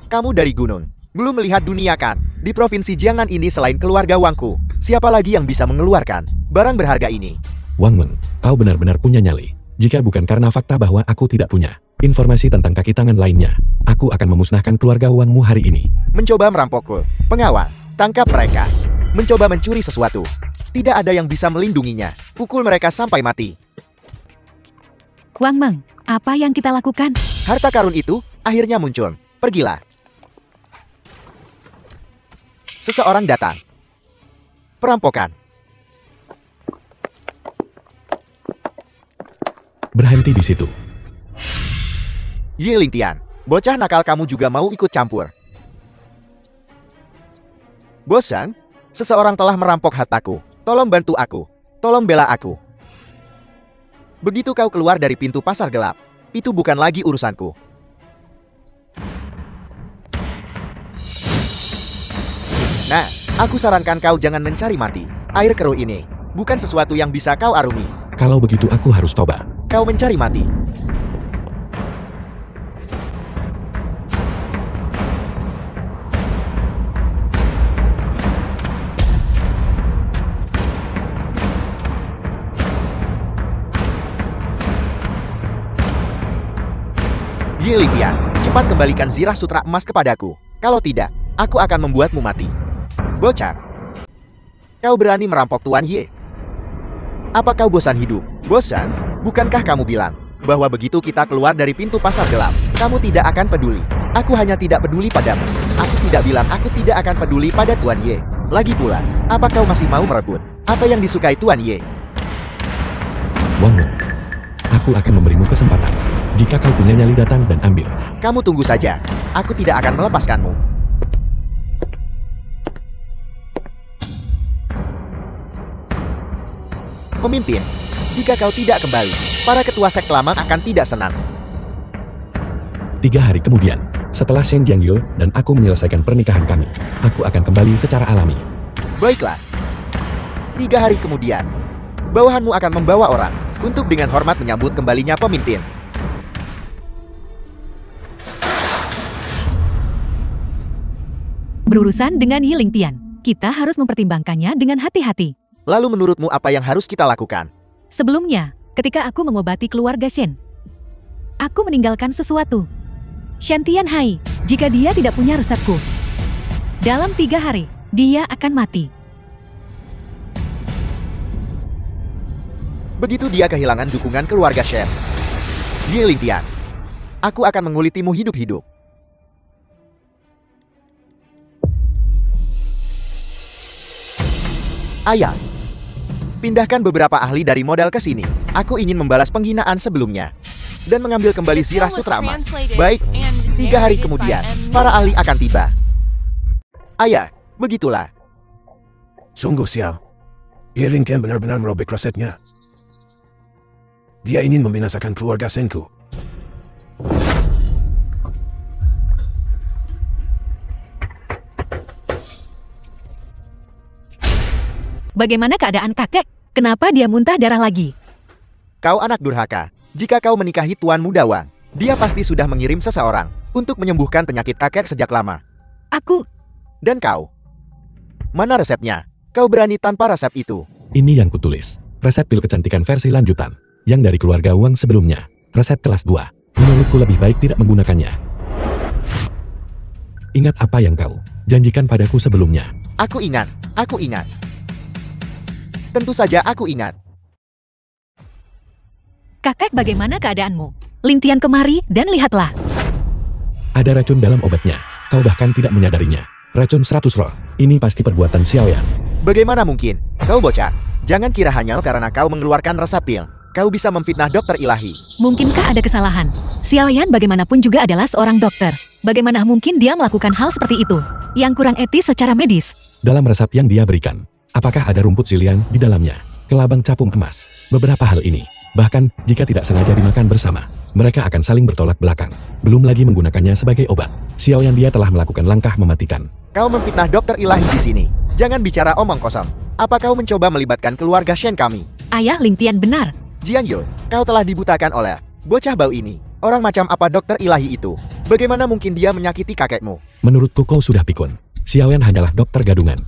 Kamu dari gunung, belum melihat dunia kan? Di provinsi Jiangnan ini selain keluarga Wangku, siapa lagi yang bisa mengeluarkan barang berharga ini? Wang Meng, kau benar-benar punya nyali. Jika bukan karena fakta bahwa aku tidak punya informasi tentang kaki tangan lainnya, aku akan memusnahkan keluarga Wangmu hari ini. Mencoba merampokku. Pengawal, tangkap mereka. Mencoba mencuri sesuatu. Tidak ada yang bisa melindunginya. Pukul mereka sampai mati. Wang Meng, apa yang kita lakukan? Harta karun itu akhirnya muncul. Pergilah. Seseorang datang. Perampokan. Berhenti di situ. Ye Lingtian, bocah nakal, kamu juga mau ikut campur? Bosan? Seseorang telah merampok hartaku. Tolong bantu aku. Tolong bela aku. Begitu kau keluar dari pintu pasar gelap, itu bukan lagi urusanku. Nah, aku sarankan kau jangan mencari mati. Air keruh ini bukan sesuatu yang bisa kau arungi. Kalau begitu aku harus tobat. Kau mencari mati. Ye Lingtian, cepat kembalikan zirah sutra emas kepadaku. Kalau tidak, aku akan membuatmu mati. Bocah, kau berani merampok Tuan Ye? Apa kau bosan hidup? Bosan? Bukankah kamu bilang bahwa begitu kita keluar dari pintu pasar gelap, kamu tidak akan peduli? Aku hanya tidak peduli padamu. Aku tidak bilang aku tidak akan peduli pada Tuan Ye. Lagi pula, apa kau masih mau merebut apa yang disukai Tuan Ye? Wang Meng, aku akan memberimu kesempatan. Jika kau punya nyali, datang dan ambil. Kamu tunggu saja. Aku tidak akan melepaskanmu. Pemimpin, jika kau tidak kembali, para ketua sek lama akan tidak senang. 3 hari kemudian, setelah Shen Jiangyu dan aku menyelesaikan pernikahan kami, aku akan kembali secara alami. Baiklah. 3 hari kemudian, bawahanmu akan membawa orang untuk dengan hormat menyambut kembalinya pemimpin. Berurusan dengan Yi Lingtian, kita harus mempertimbangkannya dengan hati-hati. Lalu menurutmu apa yang harus kita lakukan? Sebelumnya, ketika aku mengobati keluarga Shen, aku meninggalkan sesuatu. Shen Tianhai, jika dia tidak punya resepku, dalam 3 hari, dia akan mati. Begitu dia kehilangan dukungan keluarga Shen, Ye Lingtian, aku akan mengulitimu hidup-hidup. Ayah, pindahkan beberapa ahli dari modal ke sini. Aku ingin membalas penghinaan sebelumnya dan mengambil kembali zirah sutra emas. Baik, 3 hari kemudian, para ahli akan tiba. Ayah, begitulah. Sungguh sial. Ye Lingtian benar-benar merobek resepnya. Dia ingin membinasakan keluarga Shenku. Bagaimana keadaan kakek? Kenapa dia muntah darah lagi? Kau anak durhaka. Jika kau menikahi Tuan Muda Wang, dia pasti sudah mengirim seseorang untuk menyembuhkan penyakit kakek sejak lama. Aku... Dan kau? Mana resepnya? Kau berani tanpa resep itu? Ini yang kutulis. Resep pil kecantikan versi lanjutan. Yang dari keluarga Wang sebelumnya. Resep kelas 2. Menurutku lebih baik tidak menggunakannya. Ingat apa yang kau janjikan padaku sebelumnya. Aku ingat. Aku ingat. Tentu saja aku ingat. Kakek, bagaimana keadaanmu? Lingtian kemari dan lihatlah. Ada racun dalam obatnya. Kau bahkan tidak menyadarinya. Racun 100 roh. Ini pasti perbuatan Xiaoyan. Bagaimana mungkin? Kau bocah. Jangan kira hanya karena kau mengeluarkan resep pil, kau bisa memfitnah dokter ilahi. Mungkinkah ada kesalahan? Xiaoyan bagaimanapun juga adalah seorang dokter. Bagaimana mungkin dia melakukan hal seperti itu? Yang kurang etis secara medis. Dalam resep yang dia berikan, apakah ada rumput silian di dalamnya? Kelabang capung emas. Beberapa hal ini, bahkan jika tidak sengaja dimakan bersama, mereka akan saling bertolak belakang. Belum lagi menggunakannya sebagai obat. Xiaoyan dia telah melakukan langkah mematikan. Kau memfitnah dokter ilahi di sini. Jangan bicara omong kosong. Apa kau mencoba melibatkan keluarga Shen kami? Ayah Lingtian benar. Jiangyu, kau telah dibutakan oleh bocah bau ini. Orang macam apa dokter ilahi itu? Bagaimana mungkin dia menyakiti kakekmu? Menurutku kau sudah pikun. Xiaoyan hanyalah dokter gadungan.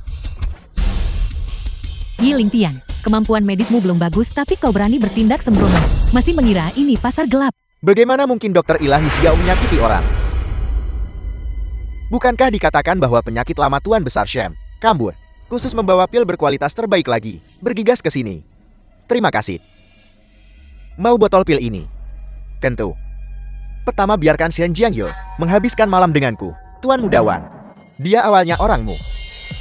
Yi Lingtian, kemampuan medismu belum bagus tapi kau berani bertindak sembrono. Masih mengira ini pasar gelap. Bagaimana mungkin dokter ilahi Xiao menyakiti orang? Bukankah dikatakan bahwa penyakit lama Tuan Besar Shem, Kambur, khusus membawa pil berkualitas terbaik lagi, bergegas ke sini. Terima kasih. Mau botol pil ini? Tentu. Pertama biarkan Shen Jiangyu menghabiskan malam denganku, Tuan Muda Wang. Dia awalnya orangmu.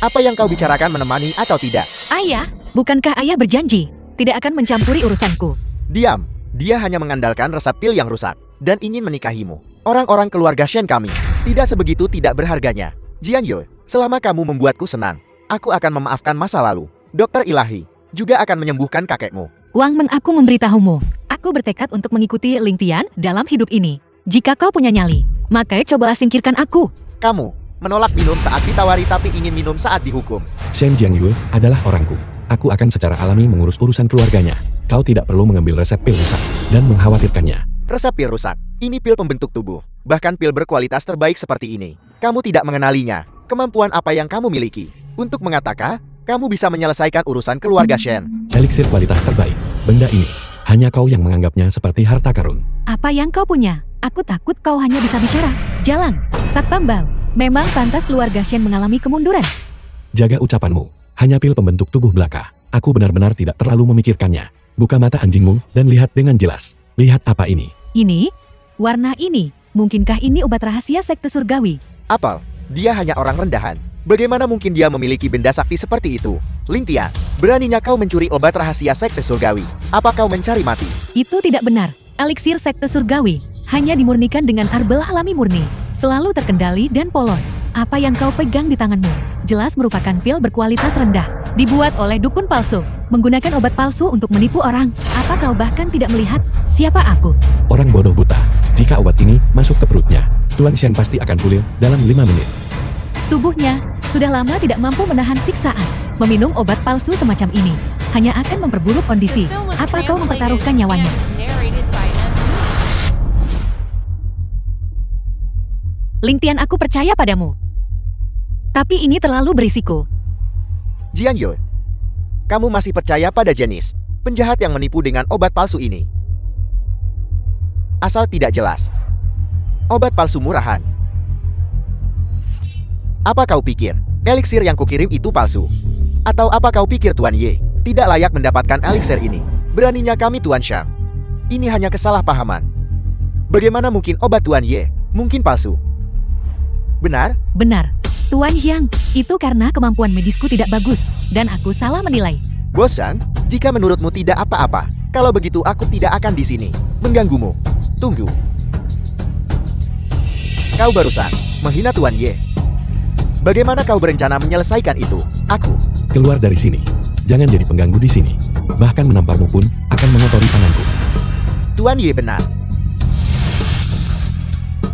Apa yang kau bicarakan menemani atau tidak? Ayah, bukankah ayah berjanji tidak akan mencampuri urusanku? Diam. Dia hanya mengandalkan resep pil yang rusak dan ingin menikahimu. Orang-orang keluarga Shen kami tidak sebegitu tidak berharganya. Jiangyu, selama kamu membuatku senang, aku akan memaafkan masa lalu. Dokter ilahi juga akan menyembuhkan kakekmu. Wang Meng, aku memberitahumu. Aku bertekad untuk mengikuti Lingtian dalam hidup ini. Jika kau punya nyali, maka coba singkirkan aku. Kamu menolak minum saat ditawari tapi ingin minum saat dihukum. Shen Jiangyu adalah orangku. Aku akan secara alami mengurus urusan keluarganya. Kau tidak perlu mengambil resep pil rusak dan mengkhawatirkannya. Resep pil rusak. Ini pil pembentuk tubuh. Bahkan pil berkualitas terbaik seperti ini. Kamu tidak mengenalinya. Kemampuan apa yang kamu miliki? Untuk mengatakan, kamu bisa menyelesaikan urusan keluarga Shen. Eliksir kualitas terbaik. Benda ini, hanya kau yang menganggapnya seperti harta karun. Apa yang kau punya? Aku takut kau hanya bisa bicara. Jalan, Satpam Bao. Memang pantas keluarga Shen mengalami kemunduran. Jaga ucapanmu. Hanya pil pembentuk tubuh belaka. Aku benar-benar tidak terlalu memikirkannya. Buka mata anjingmu dan lihat dengan jelas. Lihat apa ini? Ini? Warna ini? Mungkinkah ini obat rahasia sekte surgawi? Apel, dia hanya orang rendahan. Bagaimana mungkin dia memiliki benda sakti seperti itu? Lingtian, beraninya kau mencuri obat rahasia sekte surgawi. Apa kau mencari mati? Itu tidak benar. Eliksir sekte surgawi hanya dimurnikan dengan arbel alami murni. Selalu terkendali dan polos. Apa yang kau pegang di tanganmu jelas merupakan pil berkualitas rendah. Dibuat oleh dukun palsu. Menggunakan obat palsu untuk menipu orang. Apa kau bahkan tidak melihat siapa aku? Orang bodoh buta. Jika obat ini masuk ke perutnya, Tuan Shen pasti akan pulih dalam 5 menit. Tubuhnya sudah lama tidak mampu menahan siksaan. Meminum obat palsu semacam ini hanya akan memperburuk kondisi. The film was Apa kau translated mempertaruhkan nyawanya? and narrated by Anthony. Lingtian, aku percaya padamu. Tapi ini terlalu berisiko. Jian Yue, kamu masih percaya pada Janice, penjahat yang menipu dengan obat palsu ini? Asal tidak jelas. Obat palsu murahan. Apa kau pikir, eliksir yang kukirim itu palsu? Atau apa kau pikir Tuan Ye tidak layak mendapatkan eliksir ini? Beraninya kami Tuan Shang. Ini hanya kesalahpahaman. Bagaimana mungkin obat Tuan Ye mungkin palsu? Benar? Benar. Tuan Yang, itu karena kemampuan medisku tidak bagus, dan aku salah menilai. Bosan? Jika menurutmu tidak apa-apa, kalau begitu aku tidak akan di sini mengganggumu. Tunggu. Kau barusan menghina Tuan Ye. Bagaimana kau berencana menyelesaikan itu? Aku. Keluar dari sini. Jangan jadi pengganggu di sini. Bahkan menamparmu pun akan mengotori tanganku. Tuan Ye benar.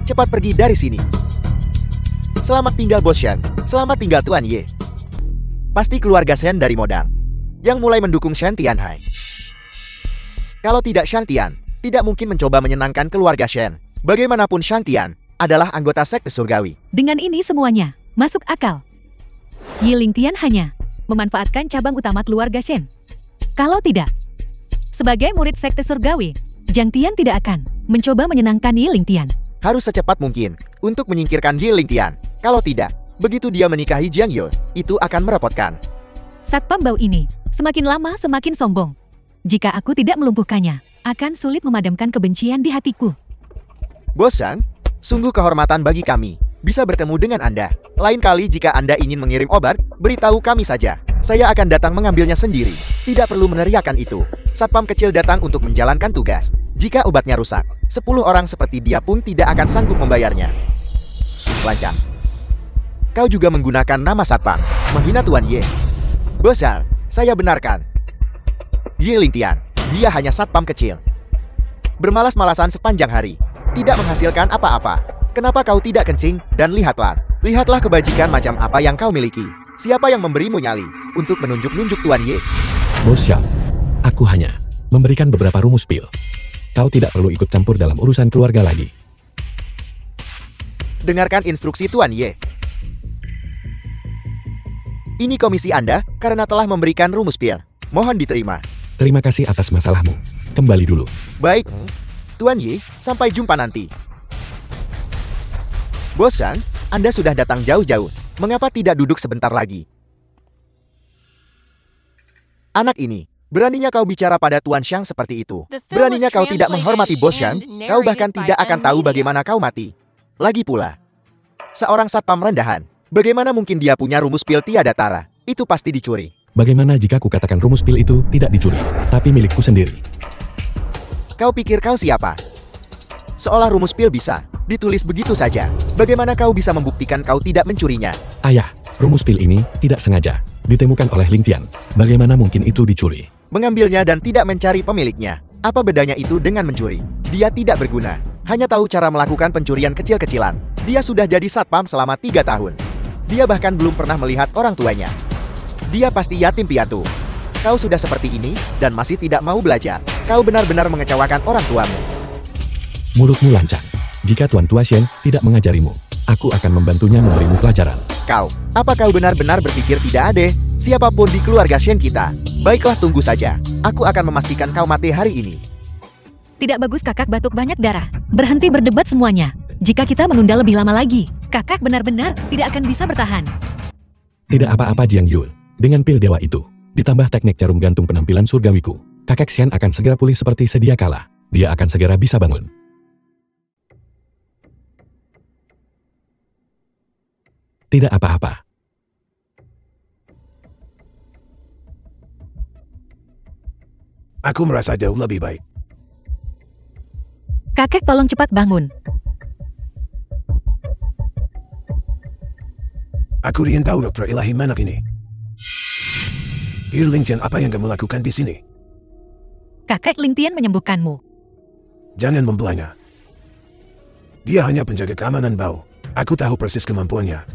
Cepat pergi dari sini. Selamat tinggal Bos Shen. Selamat tinggal Tuan Ye. Pasti keluarga Shen dari modal yang mulai mendukung Shen Tianhai. Kalau tidak Shen Tian, tidak mungkin mencoba menyenangkan keluarga Shen. Bagaimanapun Shen Tian adalah anggota sekte surgawi. Dengan ini semuanya masuk akal. Yi Lingtian hanya memanfaatkan cabang utama keluarga Shen. Kalau tidak, sebagai murid sekte surgawi, Jiang Tian tidak akan mencoba menyenangkan Yi Lingtian. Harus secepat mungkin untuk menyingkirkan Yi Lingtian. Kalau tidak, begitu dia menikahi Jiang Yue, itu akan merepotkan. Satpam Bao ini semakin lama semakin sombong. Jika aku tidak melumpuhkannya, akan sulit memadamkan kebencian di hatiku. Bosan? Sungguh kehormatan bagi kami bisa bertemu dengan Anda. Lain kali jika Anda ingin mengirim obat, beritahu kami saja. Saya akan datang mengambilnya sendiri. Tidak perlu meneriakan itu. Satpam kecil datang untuk menjalankan tugas. Jika obatnya rusak, 10 orang seperti dia pun tidak akan sanggup membayarnya. Lancang. Kau juga menggunakan nama Satpam, menghina Tuan Ye. Bosan, saya benarkan. Yi Lingtian, dia hanya Satpam kecil. Bermalas-malasan sepanjang hari, tidak menghasilkan apa-apa. Kenapa kau tidak kencing? Dan lihatlah kebajikan macam apa yang kau miliki. Siapa yang memberimu nyali untuk menunjuk-nunjuk Tuan Ye? Bos Xiao, aku hanya memberikan beberapa rumus pil. Kau tidak perlu ikut campur dalam urusan keluarga lagi. Dengarkan instruksi Tuan Ye. Ini komisi Anda karena telah memberikan rumus pil. Mohon diterima. Terima kasih atas masalahmu. Kembali dulu. Baik, Tuan Ye, sampai jumpa nanti. Bosan? Anda sudah datang jauh-jauh. Mengapa tidak duduk sebentar lagi? Anak ini, beraninya kau bicara pada Tuan Xiang seperti itu. Beraninya kau tidak menghormati Bos Xiang. Kau bahkan tidak akan tahu bagaimana kau mati. Lagi pula, seorang satpam rendahan. Bagaimana mungkin dia punya rumus pil tiada tara? Itu pasti dicuri. Bagaimana jika ku katakan rumus pil itu tidak dicuri, tapi milikku sendiri? Kau pikir kau siapa? Seolah rumus pil bisa ditulis begitu saja. Bagaimana kau bisa membuktikan kau tidak mencurinya? Ayah, rumus pil ini tidak sengaja ditemukan oleh Lingtian. Bagaimana mungkin itu dicuri? Mengambilnya dan tidak mencari pemiliknya. Apa bedanya itu dengan mencuri? Dia tidak berguna. Hanya tahu cara melakukan pencurian kecil-kecilan. Dia sudah jadi satpam selama 3 tahun. Dia bahkan belum pernah melihat orang tuanya. Dia pasti yatim piatu. Kau sudah seperti ini, dan masih tidak mau belajar. Kau benar-benar mengecewakan orang tuamu. Mulutmu lancang. Jika Tuan Tua Shen tidak mengajarimu, aku akan membantunya memberimu pelajaran. Apa kau benar-benar berpikir tidak adil? Siapapun di keluarga Shen kita. Baiklah, tunggu saja. Aku akan memastikan kau mati hari ini. Tidak bagus kakak batuk banyak darah. Berhenti berdebat semuanya. Jika kita menunda lebih lama lagi, kakak benar-benar tidak akan bisa bertahan. Tidak apa-apa Jiang Yul. Dengan pil dewa itu, ditambah teknik jarum gantung penampilan surgawiku, kakek Shen akan segera pulih seperti sedia kala. Dia akan segera bisa bangun. Tidak apa-apa. Aku merasa jauh lebih baik. Kakek tolong cepat bangun. Aku ingin tahu Dokter Ilahi Manak ini. Ling Tian, apa yang kamu lakukan di sini? Kakek Ling Tian menyembuhkanmu. Jangan membelanya. Dia hanya penjaga keamanan bau. Aku tahu persis kemampuannya.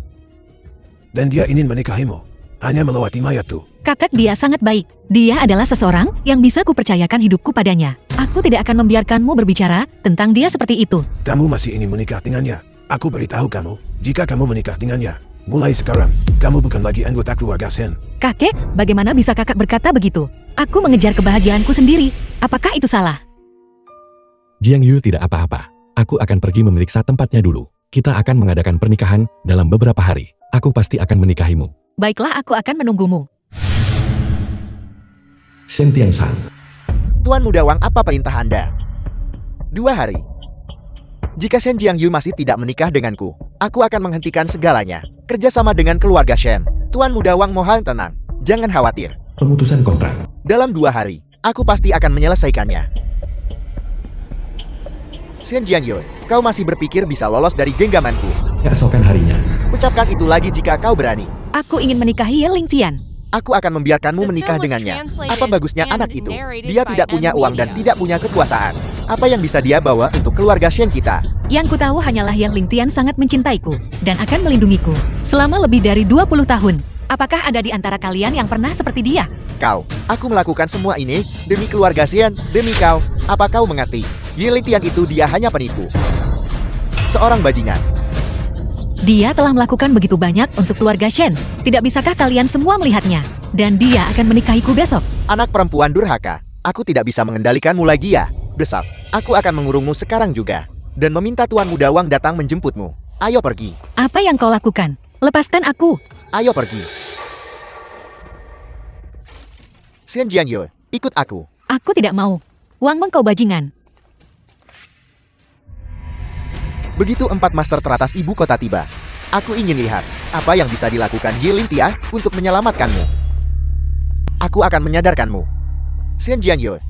Dan dia ingin menikahimu. Hanya melewati mayatku. Kakek, dia sangat baik. Dia adalah seseorang yang bisa kupercayakan hidupku padanya. Aku tidak akan membiarkanmu berbicara tentang dia seperti itu. Kamu masih ingin menikah dengannya. Aku beritahu kamu, jika kamu menikah dengannya, mulai sekarang, kamu bukan lagi anggota keluarga Shen. Kakek, bagaimana bisa kakak berkata begitu? Aku mengejar kebahagiaanku sendiri. Apakah itu salah? Jiang Yu, tidak apa-apa. Aku akan pergi memeriksa tempatnya dulu. Kita akan mengadakan pernikahan dalam beberapa hari. Aku pasti akan menikahimu. Baiklah, aku akan menunggumu. Shen Tianshan. Tuan Muda Wang, apa perintah Anda? 2 hari. Jika Shen Jiangyu masih tidak menikah denganku, aku akan menghentikan segalanya. Kerjasama dengan keluarga Shen. Tuan Muda Wang, mohon tenang. Jangan khawatir. Pemutusan kontrak. Dalam 2 hari, aku pasti akan menyelesaikannya. Shen Jiangyu, kau masih berpikir bisa lolos dari genggamanku? Keesokan harinya. Ucapkan itu lagi jika kau berani. Aku ingin menikahi Ling Tian. Aku akan membiarkanmu menikah dengannya. Apa bagusnya anak itu? Dia tidak punya uang dan tidak punya kekuasaan. Apa yang bisa dia bawa untuk keluarga Shen kita? Yang ku tahu hanyalah yang Ling Tian sangat mencintaiku dan akan melindungiku selama lebih dari 20 tahun. Apakah ada di antara kalian yang pernah seperti dia? Aku melakukan semua ini demi keluarga Shen, demi kau. Apa kau mengerti? Ling Tian itu dia hanya penipu. Seorang bajingan. Dia telah melakukan begitu banyak untuk keluarga Shen. Tidak bisakah kalian semua melihatnya? Dan dia akan menikahiku besok. Anak perempuan durhaka. Aku tidak bisa mengendalikanmu lagi ya. Besok, aku akan mengurungmu sekarang juga. Dan meminta Tuan Muda Wang datang menjemputmu. Ayo pergi. Apa yang kau lakukan? Lepaskan aku. Ayo pergi. Shen Jiangyu, ikut aku. Aku tidak mau. Wang Meng, kau bajingan. Begitu 4 master teratas ibu kota tiba, aku ingin lihat apa yang bisa dilakukan Ling Tian untuk menyelamatkanmu. Aku akan menyadarkanmu. Shen Jiangyu,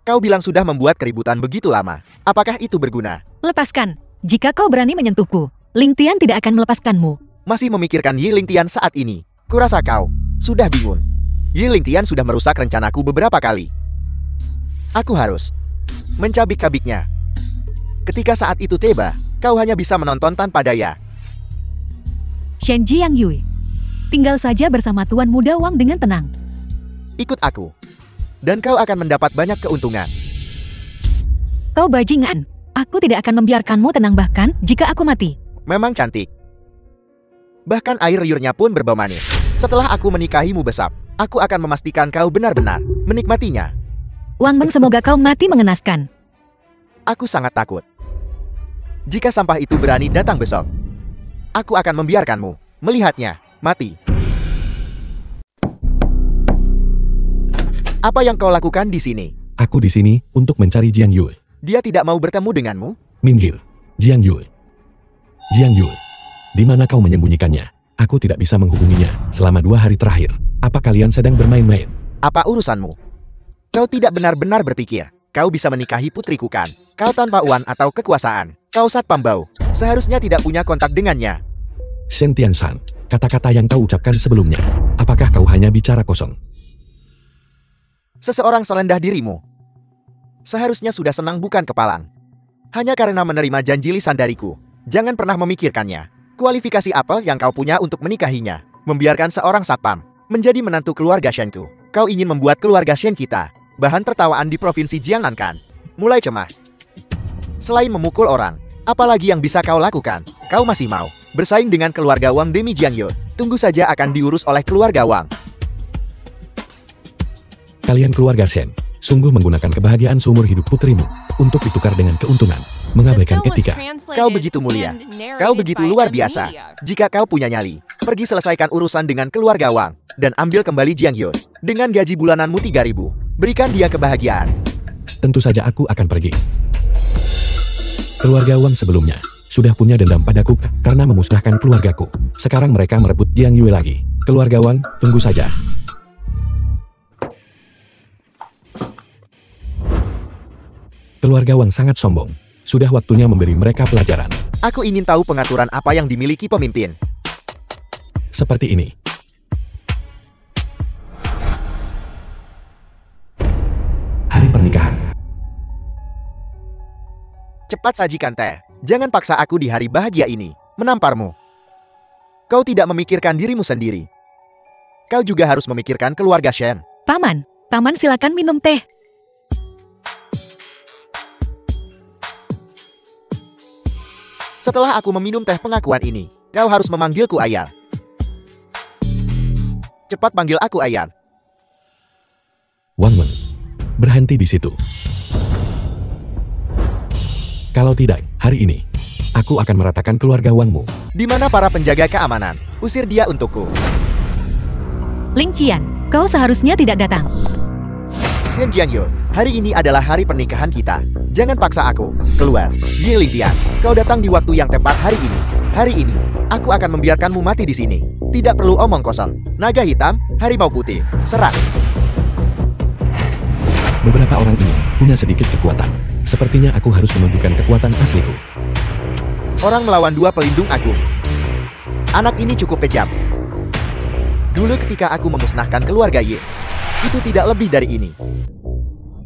kau bilang sudah membuat keributan begitu lama. Apakah itu berguna? Lepaskan. Jika kau berani menyentuhku, Ling Tian tidak akan melepaskanmu. Masih memikirkan Ling Tian saat ini? Kurasa kau sudah bingung. Ling Tian sudah merusak rencanaku beberapa kali. Aku harus mencabik-cabiknya. Ketika saat itu tiba, kau hanya bisa menonton tanpa daya. Shen Jiangyu, tinggal saja bersama Tuan Muda Wang dengan tenang. Ikut aku, dan kau akan mendapat banyak keuntungan. Kau bajingan. Aku tidak akan membiarkanmu tenang bahkan jika aku mati. Memang cantik. Bahkan air liurnya pun berbau manis. Setelah aku menikahimu besok, aku akan memastikan kau benar-benar menikmatinya. Wang Meng, semoga kau mati mengenaskan. Aku sangat takut. Jika sampah itu berani datang besok, aku akan membiarkanmu melihatnya mati. Apa yang kau lakukan di sini? Aku di sini untuk mencari Jiang Yu. Dia tidak mau bertemu denganmu? Minggir, Jiang Yu. Jiang Yu, di mana kau menyembunyikannya? Aku tidak bisa menghubunginya selama 2 hari terakhir. Apa kalian sedang bermain-main? Apa urusanmu? Kau tidak benar-benar berpikir kau bisa menikahi putriku kan? Kau tanpa uang atau kekuasaan. Kau satpam bau. Seharusnya tidak punya kontak dengannya. Shen Tianshan, kata-kata yang kau ucapkan sebelumnya. Apakah kau hanya bicara kosong? Seseorang serendah dirimu seharusnya sudah senang bukan kepalang. Hanya karena menerima janji lisan dariku. Jangan pernah memikirkannya. Kualifikasi apa yang kau punya untuk menikahinya? Membiarkan seorang satpam menjadi menantu keluarga Shenku. Kau ingin membuat keluarga Shen kita bahan tertawaan di provinsi Jiangnan kan? Mulai cemas. Selain memukul orang, apalagi yang bisa kau lakukan? Kau masih mau bersaing dengan keluarga Wang demi Jiangyu? Tunggu saja akan diurus oleh keluarga Wang. Kalian keluarga Shen, sungguh menggunakan kebahagiaan seumur hidup putrimu untuk ditukar dengan keuntungan, mengabaikan etika. Kau begitu mulia. Kau begitu luar biasa. Jika kau punya nyali, pergi selesaikan urusan dengan keluarga Wang dan ambil kembali Jiangyu. Dengan gaji bulananmu 3.000, berikan dia kebahagiaan. Tentu saja aku akan pergi. Keluarga Wang sebelumnya sudah punya dendam padaku karena memusnahkan keluargaku. Sekarang mereka merebut Jiangyu lagi. Keluarga Wang, tunggu saja. Keluarga Wang sangat sombong. Sudah waktunya memberi mereka pelajaran. Aku ingin tahu pengaturan apa yang dimiliki pemimpin. Seperti ini. Hari pernikahan. Cepat sajikan teh. Jangan paksa aku di hari bahagia ini menamparmu. Kau tidak memikirkan dirimu sendiri. Kau juga harus memikirkan keluarga Shen. Paman silakan minum teh. Setelah aku meminum teh pengakuan ini, kau harus memanggilku ayah. Cepat panggil aku ayah. Wang Meng, berhenti di situ. Kalau tidak, hari ini, aku akan meratakan keluarga Wangmu. Di mana para penjaga keamanan? Usir dia untukku. Ling Qian, kau seharusnya tidak datang. Shen Jiangyu, hari ini adalah hari pernikahan kita. Jangan paksa aku. Keluar. Ye Lingtian, kau datang di waktu yang tepat hari ini. Hari ini, aku akan membiarkanmu mati di sini. Tidak perlu omong kosong. Naga hitam, harimau putih. Serang. Beberapa orang ini punya sedikit kekuatan. Sepertinya aku harus menunjukkan kekuatan asliku. Orang melawan dua pelindung agung. Anak ini cukup kejam. Dulu ketika aku memusnahkan keluarga Ye, itu tidak lebih dari ini.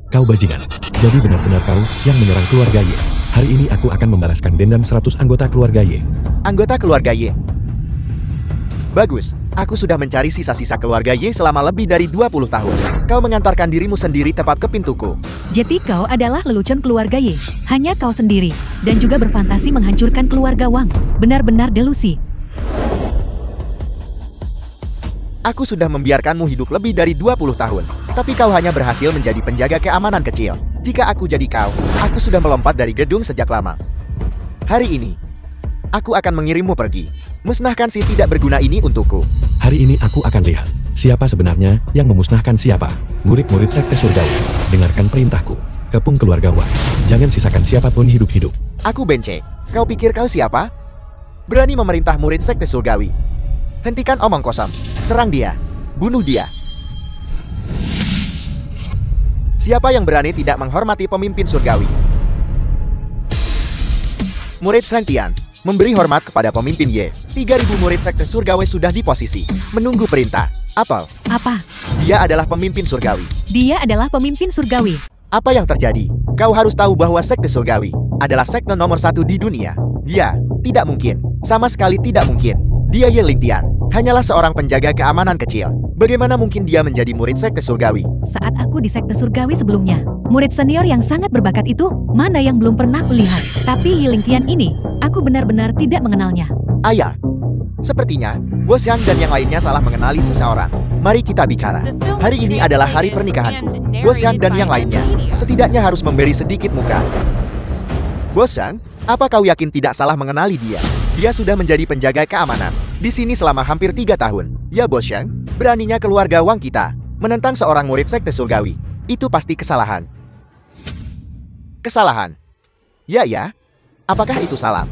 Kau bajingan, jadi benar-benar kau yang menyerang keluarga Ye. Hari ini aku akan membalaskan dendam 100 anggota keluarga Ye. Anggota keluarga Ye. Bagus, aku sudah mencari sisa-sisa keluarga Ye selama lebih dari 20 tahun. Kau mengantarkan dirimu sendiri tepat ke pintuku. Jadi kau adalah lelucon keluarga Ye. Hanya kau sendiri. Dan juga berfantasi menghancurkan keluarga Wang. Benar-benar delusi. Aku sudah membiarkanmu hidup lebih dari 20 tahun. Tapi kau hanya berhasil menjadi penjaga keamanan kecil. Jika aku jadi kau, aku sudah melompat dari gedung sejak lama. Hari ini, aku akan mengirimmu pergi. Musnahkan si tidak berguna ini untukku. Hari ini aku akan lihat siapa sebenarnya yang memusnahkan siapa. Murid-murid sekte surgawi, dengarkan perintahku. Kepung keluarga Wang. Jangan sisakan siapapun hidup-hidup. Aku benceng. Kau pikir kau siapa? Berani memerintah murid sekte surgawi. Hentikan omong kosong. Serang dia. Bunuh dia. Siapa yang berani tidak menghormati pemimpin surgawi? Murid Sentian, memberi hormat kepada pemimpin Ye. 3.000 murid sekte surgawi sudah di posisi, menunggu perintah. Apel. Apa? Dia adalah pemimpin surgawi. Dia adalah pemimpin surgawi. Apa yang terjadi? Kau harus tahu bahwa sekte surgawi adalah sekte nomor 1 di dunia. Dia, tidak mungkin. Sama sekali tidak mungkin. Dia Ye Lingtian, hanyalah seorang penjaga keamanan kecil. Bagaimana mungkin dia menjadi murid sekte surgawi? Saat aku di sekte surgawi sebelumnya, murid senior yang sangat berbakat itu, mana yang belum pernah kulihat. Tapi Ye Lingtian ini, aku benar-benar tidak mengenalnya. Ayah, sepertinya Bo Xiang dan yang lainnya salah mengenali seseorang. Mari kita bicara. Hari ini adalah hari pernikahanku. Bo Xiang dan yang lainnya setidaknya harus memberi sedikit muka. Bo Xiang, apa kau yakin tidak salah mengenali dia? Dia sudah menjadi penjaga keamanan di sini selama hampir 3 tahun. Ya Bo Xiang, beraninya keluarga Wang kita menentang seorang murid sekte surgawi. Itu pasti kesalahan. Kesalahan? Ya. Apakah itu salah?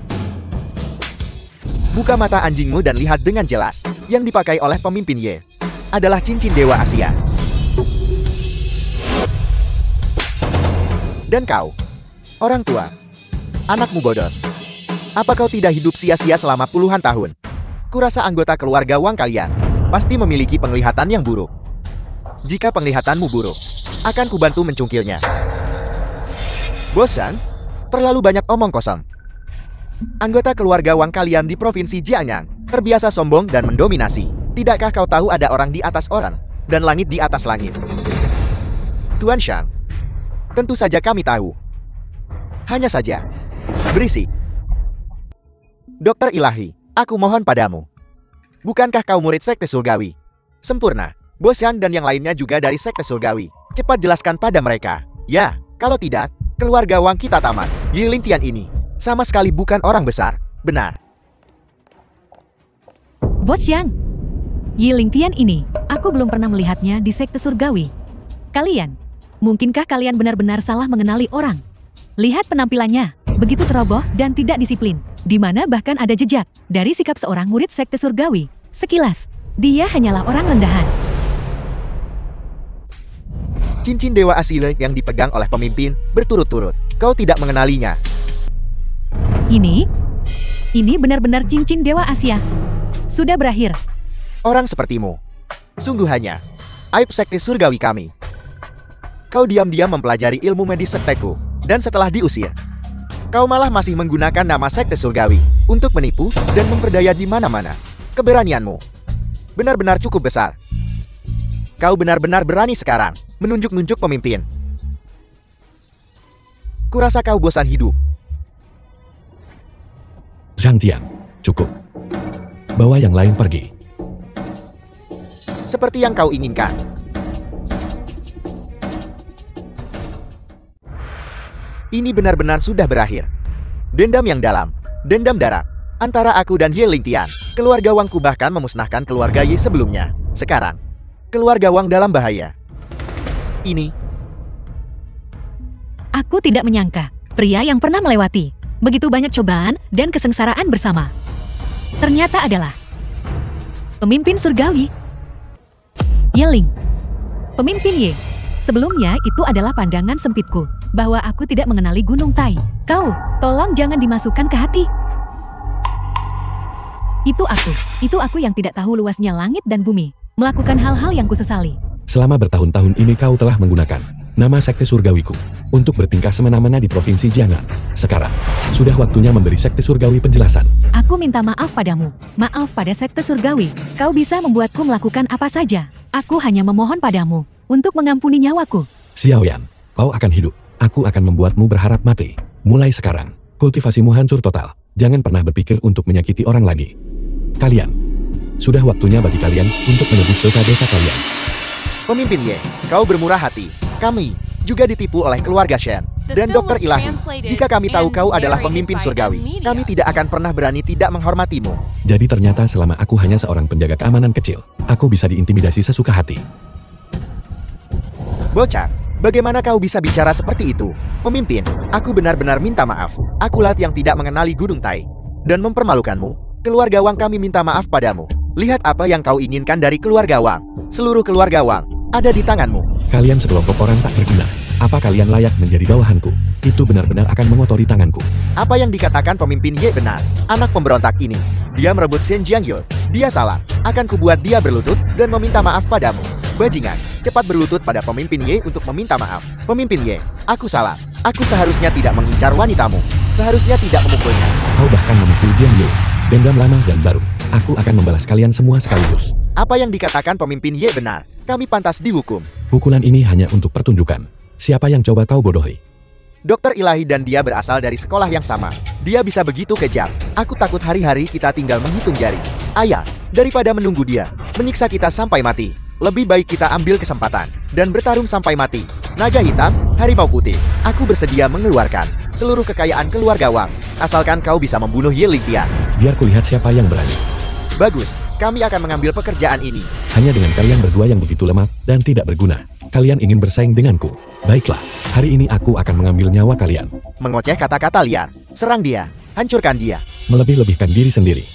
Buka mata anjingmu dan lihat dengan jelas. Yang dipakai oleh pemimpin Ye adalah cincin Dewa Asia. Dan kau, orang tua, anakmu bodoh. Apa kau tidak hidup sia-sia selama puluhan tahun? Kurasa anggota keluarga Wang kalian pasti memiliki penglihatan yang buruk. Jika penglihatanmu buruk, akan kubantu mencungkilnya. Bosan? Terlalu banyak omong kosong. Anggota keluarga Wang kalian di provinsi Jiangnan terbiasa sombong dan mendominasi. Tidakkah kau tahu ada orang di atas orang? dan langit di atas langit. Tuan Shang, tentu saja kami tahu. Hanya saja, berisik. Dokter Ilahi, aku mohon padamu. Bukankah kau murid Sekte Surgawi? Sempurna, Bosyan dan yang lainnya juga dari Sekte Surgawi. Cepat jelaskan pada mereka. Ya, kalau tidak, keluarga Wang kita tamat. Yi Lingtian ini sama sekali bukan orang besar. Benar. Bos Yang, Yi Lingtian ini, aku belum pernah melihatnya di Sekte Surgawi. Kalian, mungkinkah kalian benar-benar salah mengenali orang? Lihat penampilannya, begitu ceroboh dan tidak disiplin, di mana bahkan ada jejak dari sikap seorang murid Sekte Surgawi. Sekilas, dia hanyalah orang rendahan. Cincin Dewa Asile yang dipegang oleh pemimpin berturut-turut. Kau tidak mengenalinya. Ini benar-benar cincin Dewa Asia. Sudah berakhir. Orang sepertimu, sungguh hanya aib Sekte Surgawi kami. Kau diam-diam mempelajari ilmu medis sekteku, dan setelah diusir, kau malah masih menggunakan nama Sekte Surgawi untuk menipu dan memperdaya di mana-mana. Keberanianmu benar-benar cukup besar. Kau benar-benar berani sekarang menunjuk-nunjuk pemimpin. Kurasa kau bosan hidup. Zhang Tian, cukup. Bawa yang lain pergi. Seperti yang kau inginkan. Ini benar-benar sudah berakhir. Dendam yang dalam, dendam darat, antara aku dan Ye Lingtian. Keluarga Wangku bahkan memusnahkan keluarga Ye sebelumnya. Sekarang, keluarga Wang dalam bahaya. Ini. Aku tidak menyangka, pria yang pernah melewati begitu banyak cobaan dan kesengsaraan bersama, ternyata adalah pemimpin surgawi. Yeling, pemimpin Ye. Sebelumnya itu adalah pandangan sempitku, bahwa aku tidak mengenali Gunung Tai. Kau, tolong jangan dimasukkan ke hati. Itu aku yang tidak tahu luasnya langit dan bumi, melakukan hal-hal yang kusesali. Selama bertahun-tahun ini kau telah menggunakan nama Sekte Surgawiku untuk bertingkah semena-mena di Provinsi Jiangnan. Sekarang, sudah waktunya memberi Sekte Surgawi penjelasan. Aku minta maaf padamu, maaf pada Sekte Surgawi. Kau bisa membuatku melakukan apa saja. Aku hanya memohon padamu untuk mengampuni nyawaku. Xiaoyan, kau akan hidup. Aku akan membuatmu berharap mati. Mulai sekarang, kultivasimu hancur total. Jangan pernah berpikir untuk menyakiti orang lagi. Kalian, sudah waktunya bagi kalian untuk menebus dosa-dosa kalian. Pemimpin Ye, kau bermurah hati. Kami juga ditipu oleh keluarga Shen dan Dokter Ilahi. Jika kami tahu kau adalah pemimpin surgawi, kami tidak akan pernah berani tidak menghormatimu. Jadi ternyata selama aku hanya seorang penjaga keamanan kecil, aku bisa diintimidasi sesuka hati. Bocah, bagaimana kau bisa bicara seperti itu? Pemimpin, aku benar-benar minta maaf. Akulah yang tidak mengenali Gunung Tai dan mempermalukanmu. Keluarga Wang kami minta maaf padamu. Lihat apa yang kau inginkan dari keluarga Wang. Seluruh keluarga Wang ada di tanganmu. Kalian sekelompok orang tak berguna. Apa kalian layak menjadi bawahanku? Itu benar-benar akan mengotori tanganku. Apa yang dikatakan pemimpin Ye benar. Anak pemberontak ini, dia merebut Shen Jiangyou. Dia salah. Akan kubuat dia berlutut dan meminta maaf padamu. Bajingan, cepat berlutut pada pemimpin Ye untuk meminta maaf. Pemimpin Ye, aku salah. Aku seharusnya tidak mengincar wanitamu. Seharusnya tidak memukulnya. Kau bahkan memukul Jiangyou. Dendam lama dan baru. Aku akan membalas kalian semua sekaligus. Apa yang dikatakan pemimpin Ye benar. Kami pantas dihukum. Pukulan ini hanya untuk pertunjukan. Siapa yang coba kau bodohi? Dokter Ilahi dan dia berasal dari sekolah yang sama. Dia bisa begitu kejam. Aku takut hari-hari kita tinggal menghitung jari. Ayah, daripada menunggu dia menyiksa kita sampai mati, lebih baik kita ambil kesempatan dan bertarung sampai mati. Naga hitam, harimau putih. Aku bersedia mengeluarkan seluruh kekayaan keluarga Wang, asalkan kau bisa membunuh Ye Lingtian. Biar kulihat siapa yang berani. Bagus, kami akan mengambil pekerjaan ini. Hanya dengan kalian berdua yang begitu lemah dan tidak berguna, kalian ingin bersaing denganku. Baiklah, hari ini aku akan mengambil nyawa kalian. Mengoceh kata-kata liar. Serang dia, hancurkan dia. Melebih-lebihkan diri sendiri.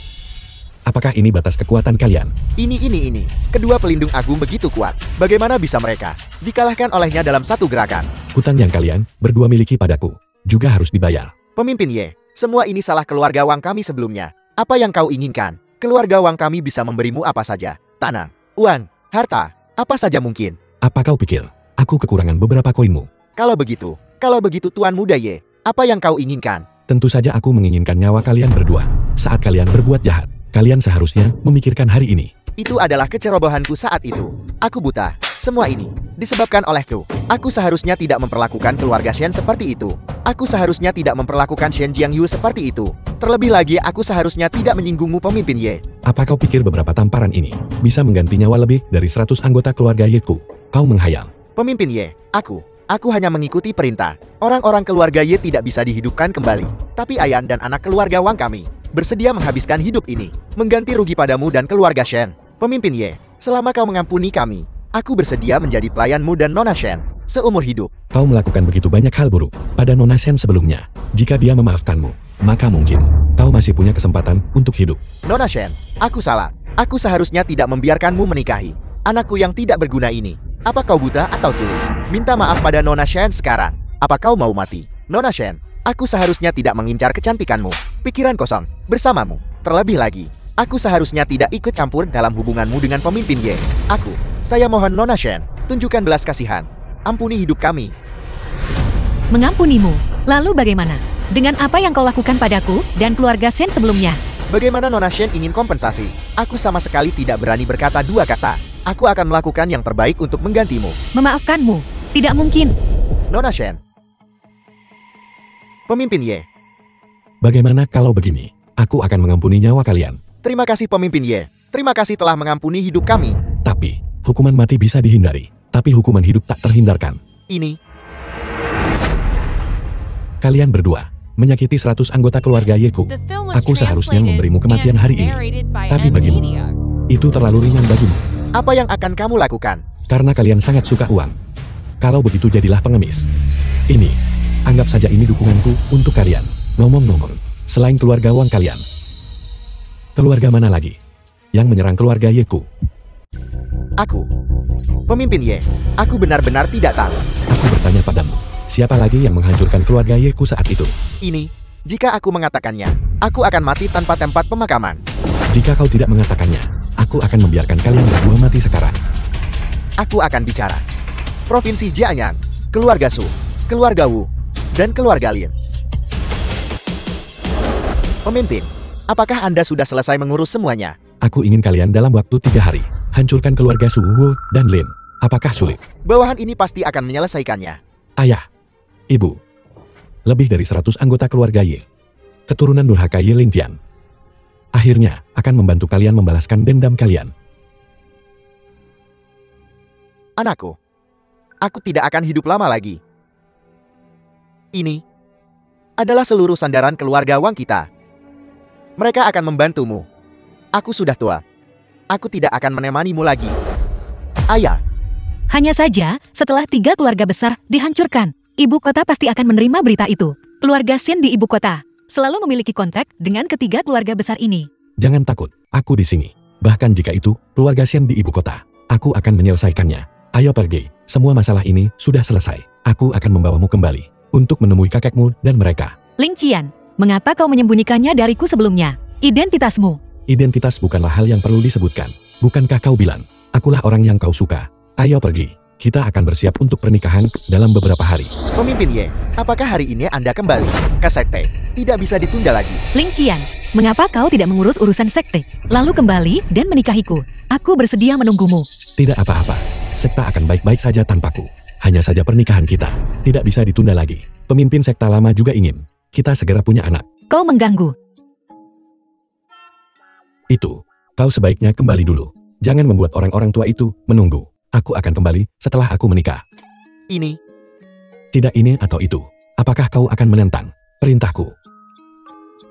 Apakah ini batas kekuatan kalian? Ini. Kedua pelindung agung begitu kuat. Bagaimana bisa mereka dikalahkan olehnya dalam satu gerakan? Hutang yang kalian berdua miliki padaku juga harus dibayar. Pemimpin Ye, semua ini salah keluarga Wang kami sebelumnya. Apa yang kau inginkan? Keluarga Wang kami bisa memberimu apa saja. Tanah, uang, harta, apa saja mungkin. Apa kau pikir aku kekurangan beberapa koinmu? Kalau begitu Tuan Muda Ye, apa yang kau inginkan? Tentu saja aku menginginkan nyawa kalian berdua. Saat kalian berbuat jahat, kalian seharusnya memikirkan hari ini. Itu adalah kecerobohanku saat itu. Aku buta. Semua ini disebabkan olehku. Aku seharusnya tidak memperlakukan keluarga Shen seperti itu. Aku seharusnya tidak memperlakukan Shen Jiangyu seperti itu. Terlebih lagi, aku seharusnya tidak menyinggungmu, pemimpin Ye. Apa kau pikir beberapa tamparan ini bisa mengganti nyawa lebih dari 100 anggota keluarga Yeku? Kau menghayal. Pemimpin Ye, aku hanya mengikuti perintah. Orang-orang keluarga Ye tidak bisa dihidupkan kembali. Tapi Ayan dan anak keluarga Wang kami bersedia menghabiskan hidup ini, mengganti rugi padamu dan keluarga Shen. Pemimpin Ye, selama kau mengampuni kami, aku bersedia menjadi pelayanmu dan Nona Shen seumur hidup. Kau melakukan begitu banyak hal buruk pada Nona Shen sebelumnya. Jika dia memaafkanmu, maka mungkin kau masih punya kesempatan untuk hidup. Nona Shen, aku salah. Aku seharusnya tidak membiarkanmu menikahi anakku yang tidak berguna ini. Apa kau buta atau tuli? Minta maaf pada Nona Shen sekarang. Apa kau mau mati? Nona Shen, aku seharusnya tidak mengincar kecantikanmu. Pikiran kosong bersamamu. Terlebih lagi, aku seharusnya tidak ikut campur dalam hubunganmu dengan pemimpin Ye. Saya mohon Nona Shen, tunjukkan belas kasihan. Ampuni hidup kami. Mengampunimu? Lalu bagaimana? Dengan apa yang kau lakukan padaku dan keluarga Shen sebelumnya? Bagaimana Nona Shen ingin kompensasi? Aku sama sekali tidak berani berkata dua kata. Aku akan melakukan yang terbaik untuk menggantimu. Memaafkanmu? Tidak mungkin. Nona Shen. Pemimpin Ye. Bagaimana kalau begini? Aku akan mengampuni nyawa kalian. Terima kasih pemimpin Ye. Terima kasih telah mengampuni hidup kami. Tapi, hukuman mati bisa dihindari. Tapi hukuman hidup tak terhindarkan. Ini. Kalian berdua menyakiti 100 anggota keluarga Yeku. The film was Aku seharusnya translated memberimu kematian and hari ini. narrated by Tapi bagimu, Media. itu terlalu ringan bagimu. Apa yang akan kamu lakukan? Karena kalian sangat suka uang. Kalau begitu jadilah pengemis. Ini, anggap saja ini dukunganku untuk kalian. Ngomong-ngomong, selain keluarga Wang kalian, keluarga mana lagi yang menyerang keluarga Yeku? Aku. Pemimpin Ye, aku benar-benar tidak tahu. Aku bertanya padamu, siapa lagi yang menghancurkan keluarga Yeku saat itu? Ini, jika aku mengatakannya, aku akan mati tanpa tempat pemakaman. Jika kau tidak mengatakannya, aku akan membiarkan kalian berdua mati sekarang. Aku akan bicara. Provinsi Jiangnan, keluarga Su, keluarga Wu, dan keluarga Lin. Pemimpin, apakah Anda sudah selesai mengurus semuanya? Aku ingin kalian dalam waktu 3 hari, hancurkan keluarga Su, Wu, dan Lin. Apakah sulit? Bawahan ini pasti akan menyelesaikannya. Ayah, ibu, lebih dari 100 anggota keluarga Ye, keturunan durhaka Ye Lingtian, akhirnya akan membantu kalian membalaskan dendam kalian. Anakku, aku tidak akan hidup lama lagi. Ini adalah seluruh sandaran keluarga Wang kita. Mereka akan membantumu. Aku sudah tua. Aku tidak akan menemanimu lagi. Ayah. Hanya saja, setelah 3 keluarga besar dihancurkan, ibu kota pasti akan menerima berita itu. Keluarga Shen di ibu kota selalu memiliki kontak dengan ketiga keluarga besar ini. Jangan takut, aku di sini. Bahkan jika itu keluarga Shen di ibu kota, aku akan menyelesaikannya. Ayo pergi, semua masalah ini sudah selesai. Aku akan membawamu kembali untuk menemui kakekmu dan mereka. Ling Qian, mengapa kau menyembunyikannya dariku sebelumnya? Identitasmu. Identitas bukanlah hal yang perlu disebutkan. Bukankah kau bilang, akulah orang yang kau suka? Ayo pergi, kita akan bersiap untuk pernikahan dalam beberapa hari. Pemimpin Ye, apakah hari ini Anda kembali ke sekte? Tidak bisa ditunda lagi. Ling Qian, mengapa kau tidak mengurus urusan sekte, lalu kembali dan menikahiku? Aku bersedia menunggumu. Tidak apa-apa, sekta akan baik-baik saja tanpaku. Hanya saja pernikahan kita tidak bisa ditunda lagi. Pemimpin sekta lama juga ingin kita segera punya anak. Kau mengganggu. Itu, kau sebaiknya kembali dulu. Jangan membuat orang-orang tua itu menunggu. Aku akan kembali setelah aku menikah. Ini. Tidak ini atau itu. Apakah kau akan menentang perintahku?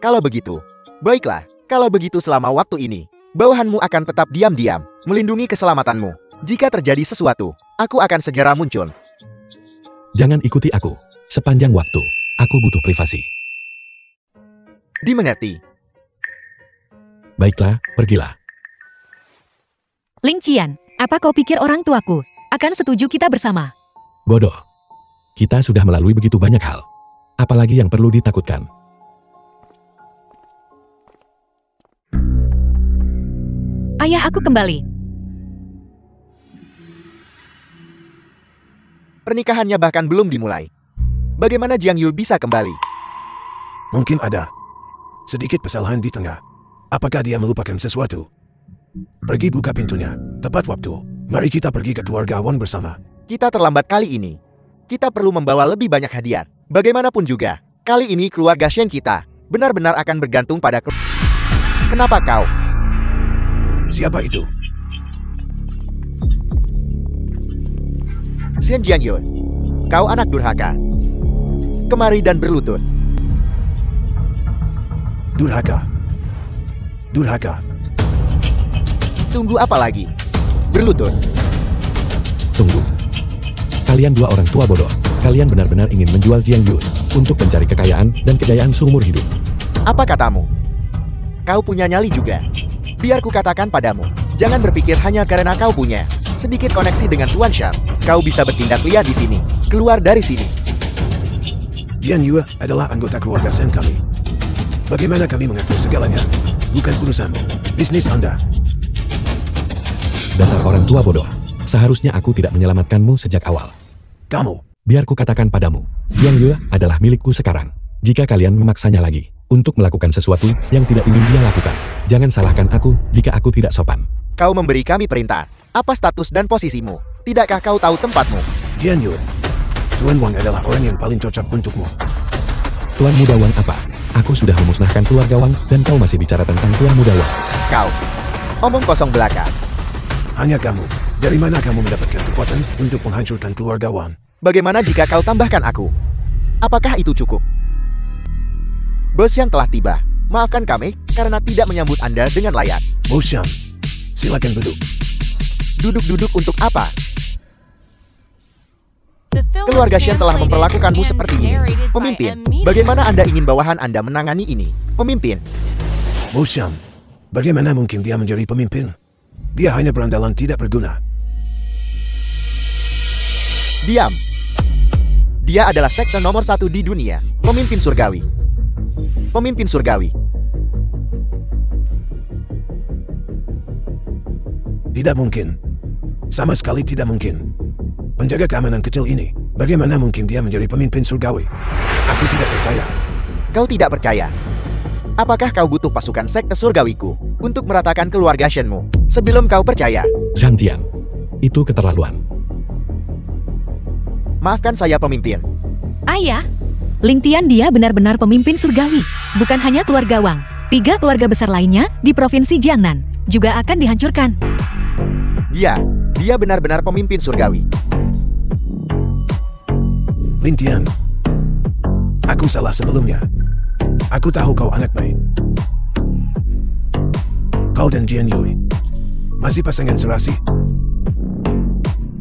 Kalau begitu, baiklah. Kalau begitu selama waktu ini, bawahanmu akan tetap diam-diam, melindungi keselamatanmu. Jika terjadi sesuatu, aku akan segera muncul. Jangan ikuti aku. Sepanjang waktu, aku butuh privasi. Dimengerti. Baiklah, pergilah. Ling Qian, apa kau pikir orang tuaku akan setuju kita bersama? Bodoh. Kita sudah melalui begitu banyak hal. Apalagi yang perlu ditakutkan? Ayah aku kembali. Pernikahannya bahkan belum dimulai. Bagaimana Jiang Yu bisa kembali? Mungkin ada sedikit kesalahan di tengah. Apakah dia melupakan sesuatu? Pergi buka pintunya. Tepat waktu. Mari kita pergi ke keluarga Wang bersama. Kita terlambat kali ini. Kita perlu membawa lebih banyak hadiah. Bagaimanapun juga, kali ini keluarga Shen kita benar-benar akan bergantung pada Kenapa kau? Siapa itu? Shen Jiangyue, kau anak durhaka. Kemari dan berlutut. Durhaka. Durhaka. Tunggu apa lagi? Berlutut. Tunggu. Kalian dua orang tua bodoh. Kalian benar-benar ingin menjual Jiangyue untuk mencari kekayaan dan kejayaan seumur hidup. Apa katamu? Kau punya nyali juga. Biar ku katakan padamu, jangan berpikir hanya karena kau punya sedikit koneksi dengan Tuan Shan, kau bisa bertindak liar di sini. Keluar dari sini. Jiangyue adalah anggota keluarga Shen kami. Bagaimana kami mengatur segalanya? Bukan urusanmu. Bisnis Anda. Dasar orang tua bodoh. Seharusnya aku tidak menyelamatkanmu sejak awal. Kamu. Biar ku katakan padamu, Jiangyue adalah milikku sekarang. Jika kalian memaksanya lagi untuk melakukan sesuatu yang tidak ingin dia lakukan, jangan salahkan aku jika aku tidak sopan. Kau memberi kami perintah. Apa status dan posisimu? Tidakkah kau tahu tempatmu? Jiangyue. Tuan Wang adalah orang yang paling cocok untukmu. Tuan Muda Wang apa? Aku sudah memusnahkan keluarga Wang dan kau masih bicara tentang Tuan Muda Wang. Kau. Omong kosong belaka. Hanya kamu. Dari mana kamu mendapatkan kekuatan untuk menghancurkan keluarga Wang? Bagaimana jika kau tambahkan aku? Apakah itu cukup? Bos yang telah tiba. Maafkan kami karena tidak menyambut Anda dengan layak. Bos Shan, silakan duduk. Duduk-duduk untuk apa? The film was Keluarga Shen telah translated memperlakukanmu and seperti ini. narrated by Pemimpin, Amina. bagaimana Anda ingin bawahan Anda menangani ini? Pemimpin, Bos Shan, bagaimana mungkin dia menjadi pemimpin? Dia hanya berandalan tidak berguna. diam. Dia adalah sekte nomor 1 di dunia. Pemimpin surgawi. Pemimpin surgawi. Tidak mungkin. Sama sekali tidak mungkin. Penjaga keamanan kecil ini, bagaimana mungkin dia menjadi pemimpin surgawi? Aku tidak percaya. Kau tidak percaya? Apakah kau butuh pasukan sekte surgawiku untuk meratakan keluarga Shenmu sebelum kau percaya? Zhang Tian, itu keterlaluan. Maafkan saya pemimpin. Ayah, Ling Tian dia benar-benar pemimpin surgawi. Bukan hanya keluarga Wang, 3 keluarga besar lainnya di provinsi Jiangnan juga akan dihancurkan. Dia benar-benar pemimpin surgawi. Lin Tian, aku salah sebelumnya. Aku tahu kau anak baik. Kau dan Jiangyue masih pasangan serasi.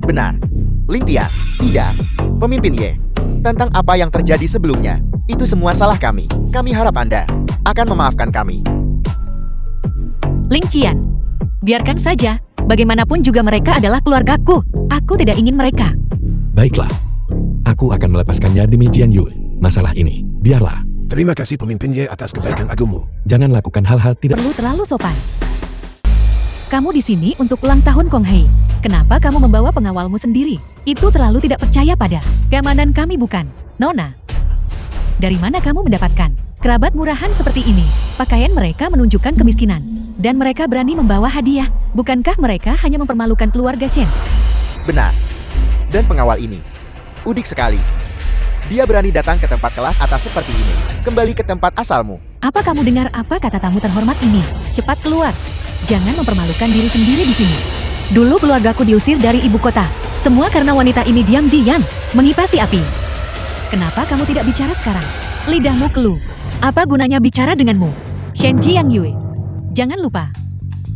Benar. Ling Tian, tidak. Pemimpin Ye. Tentang apa yang terjadi sebelumnya, itu semua salah kami. Kami harap Anda akan memaafkan kami. Ling Qian, biarkan saja. Bagaimanapun juga mereka adalah keluargaku. Aku tidak ingin mereka. Baiklah, aku akan melepaskannya demi Jiangyue. Masalah ini, biarlah. Terima kasih pemimpin Ye atas kebaikan agungmu. Jangan lakukan hal-hal tidak... Perlu terlalu sopan. Kamu di sini untuk ulang tahun Kong Hei. Kenapa kamu membawa pengawalmu sendiri? Itu terlalu tidak percaya pada keamanan kami bukan, Nona. Dari mana kamu mendapatkan kerabat murahan seperti ini? Pakaian mereka menunjukkan kemiskinan. Dan mereka berani membawa hadiah. Bukankah mereka hanya mempermalukan keluarga Shen? Benar. Dan pengawal ini udik sekali. Dia berani datang ke tempat kelas atas seperti ini. Kembali ke tempat asalmu. Apa kamu dengar apa kata tamu terhormat ini? Cepat keluar. Jangan mempermalukan diri sendiri di sini. Dulu keluargaku diusir dari ibu kota. Semua karena wanita ini diam-diam mengipasi api. Kenapa kamu tidak bicara sekarang? Lidahmu keluh. Apa gunanya bicara denganmu? Shen Jiangyue. Jangan lupa,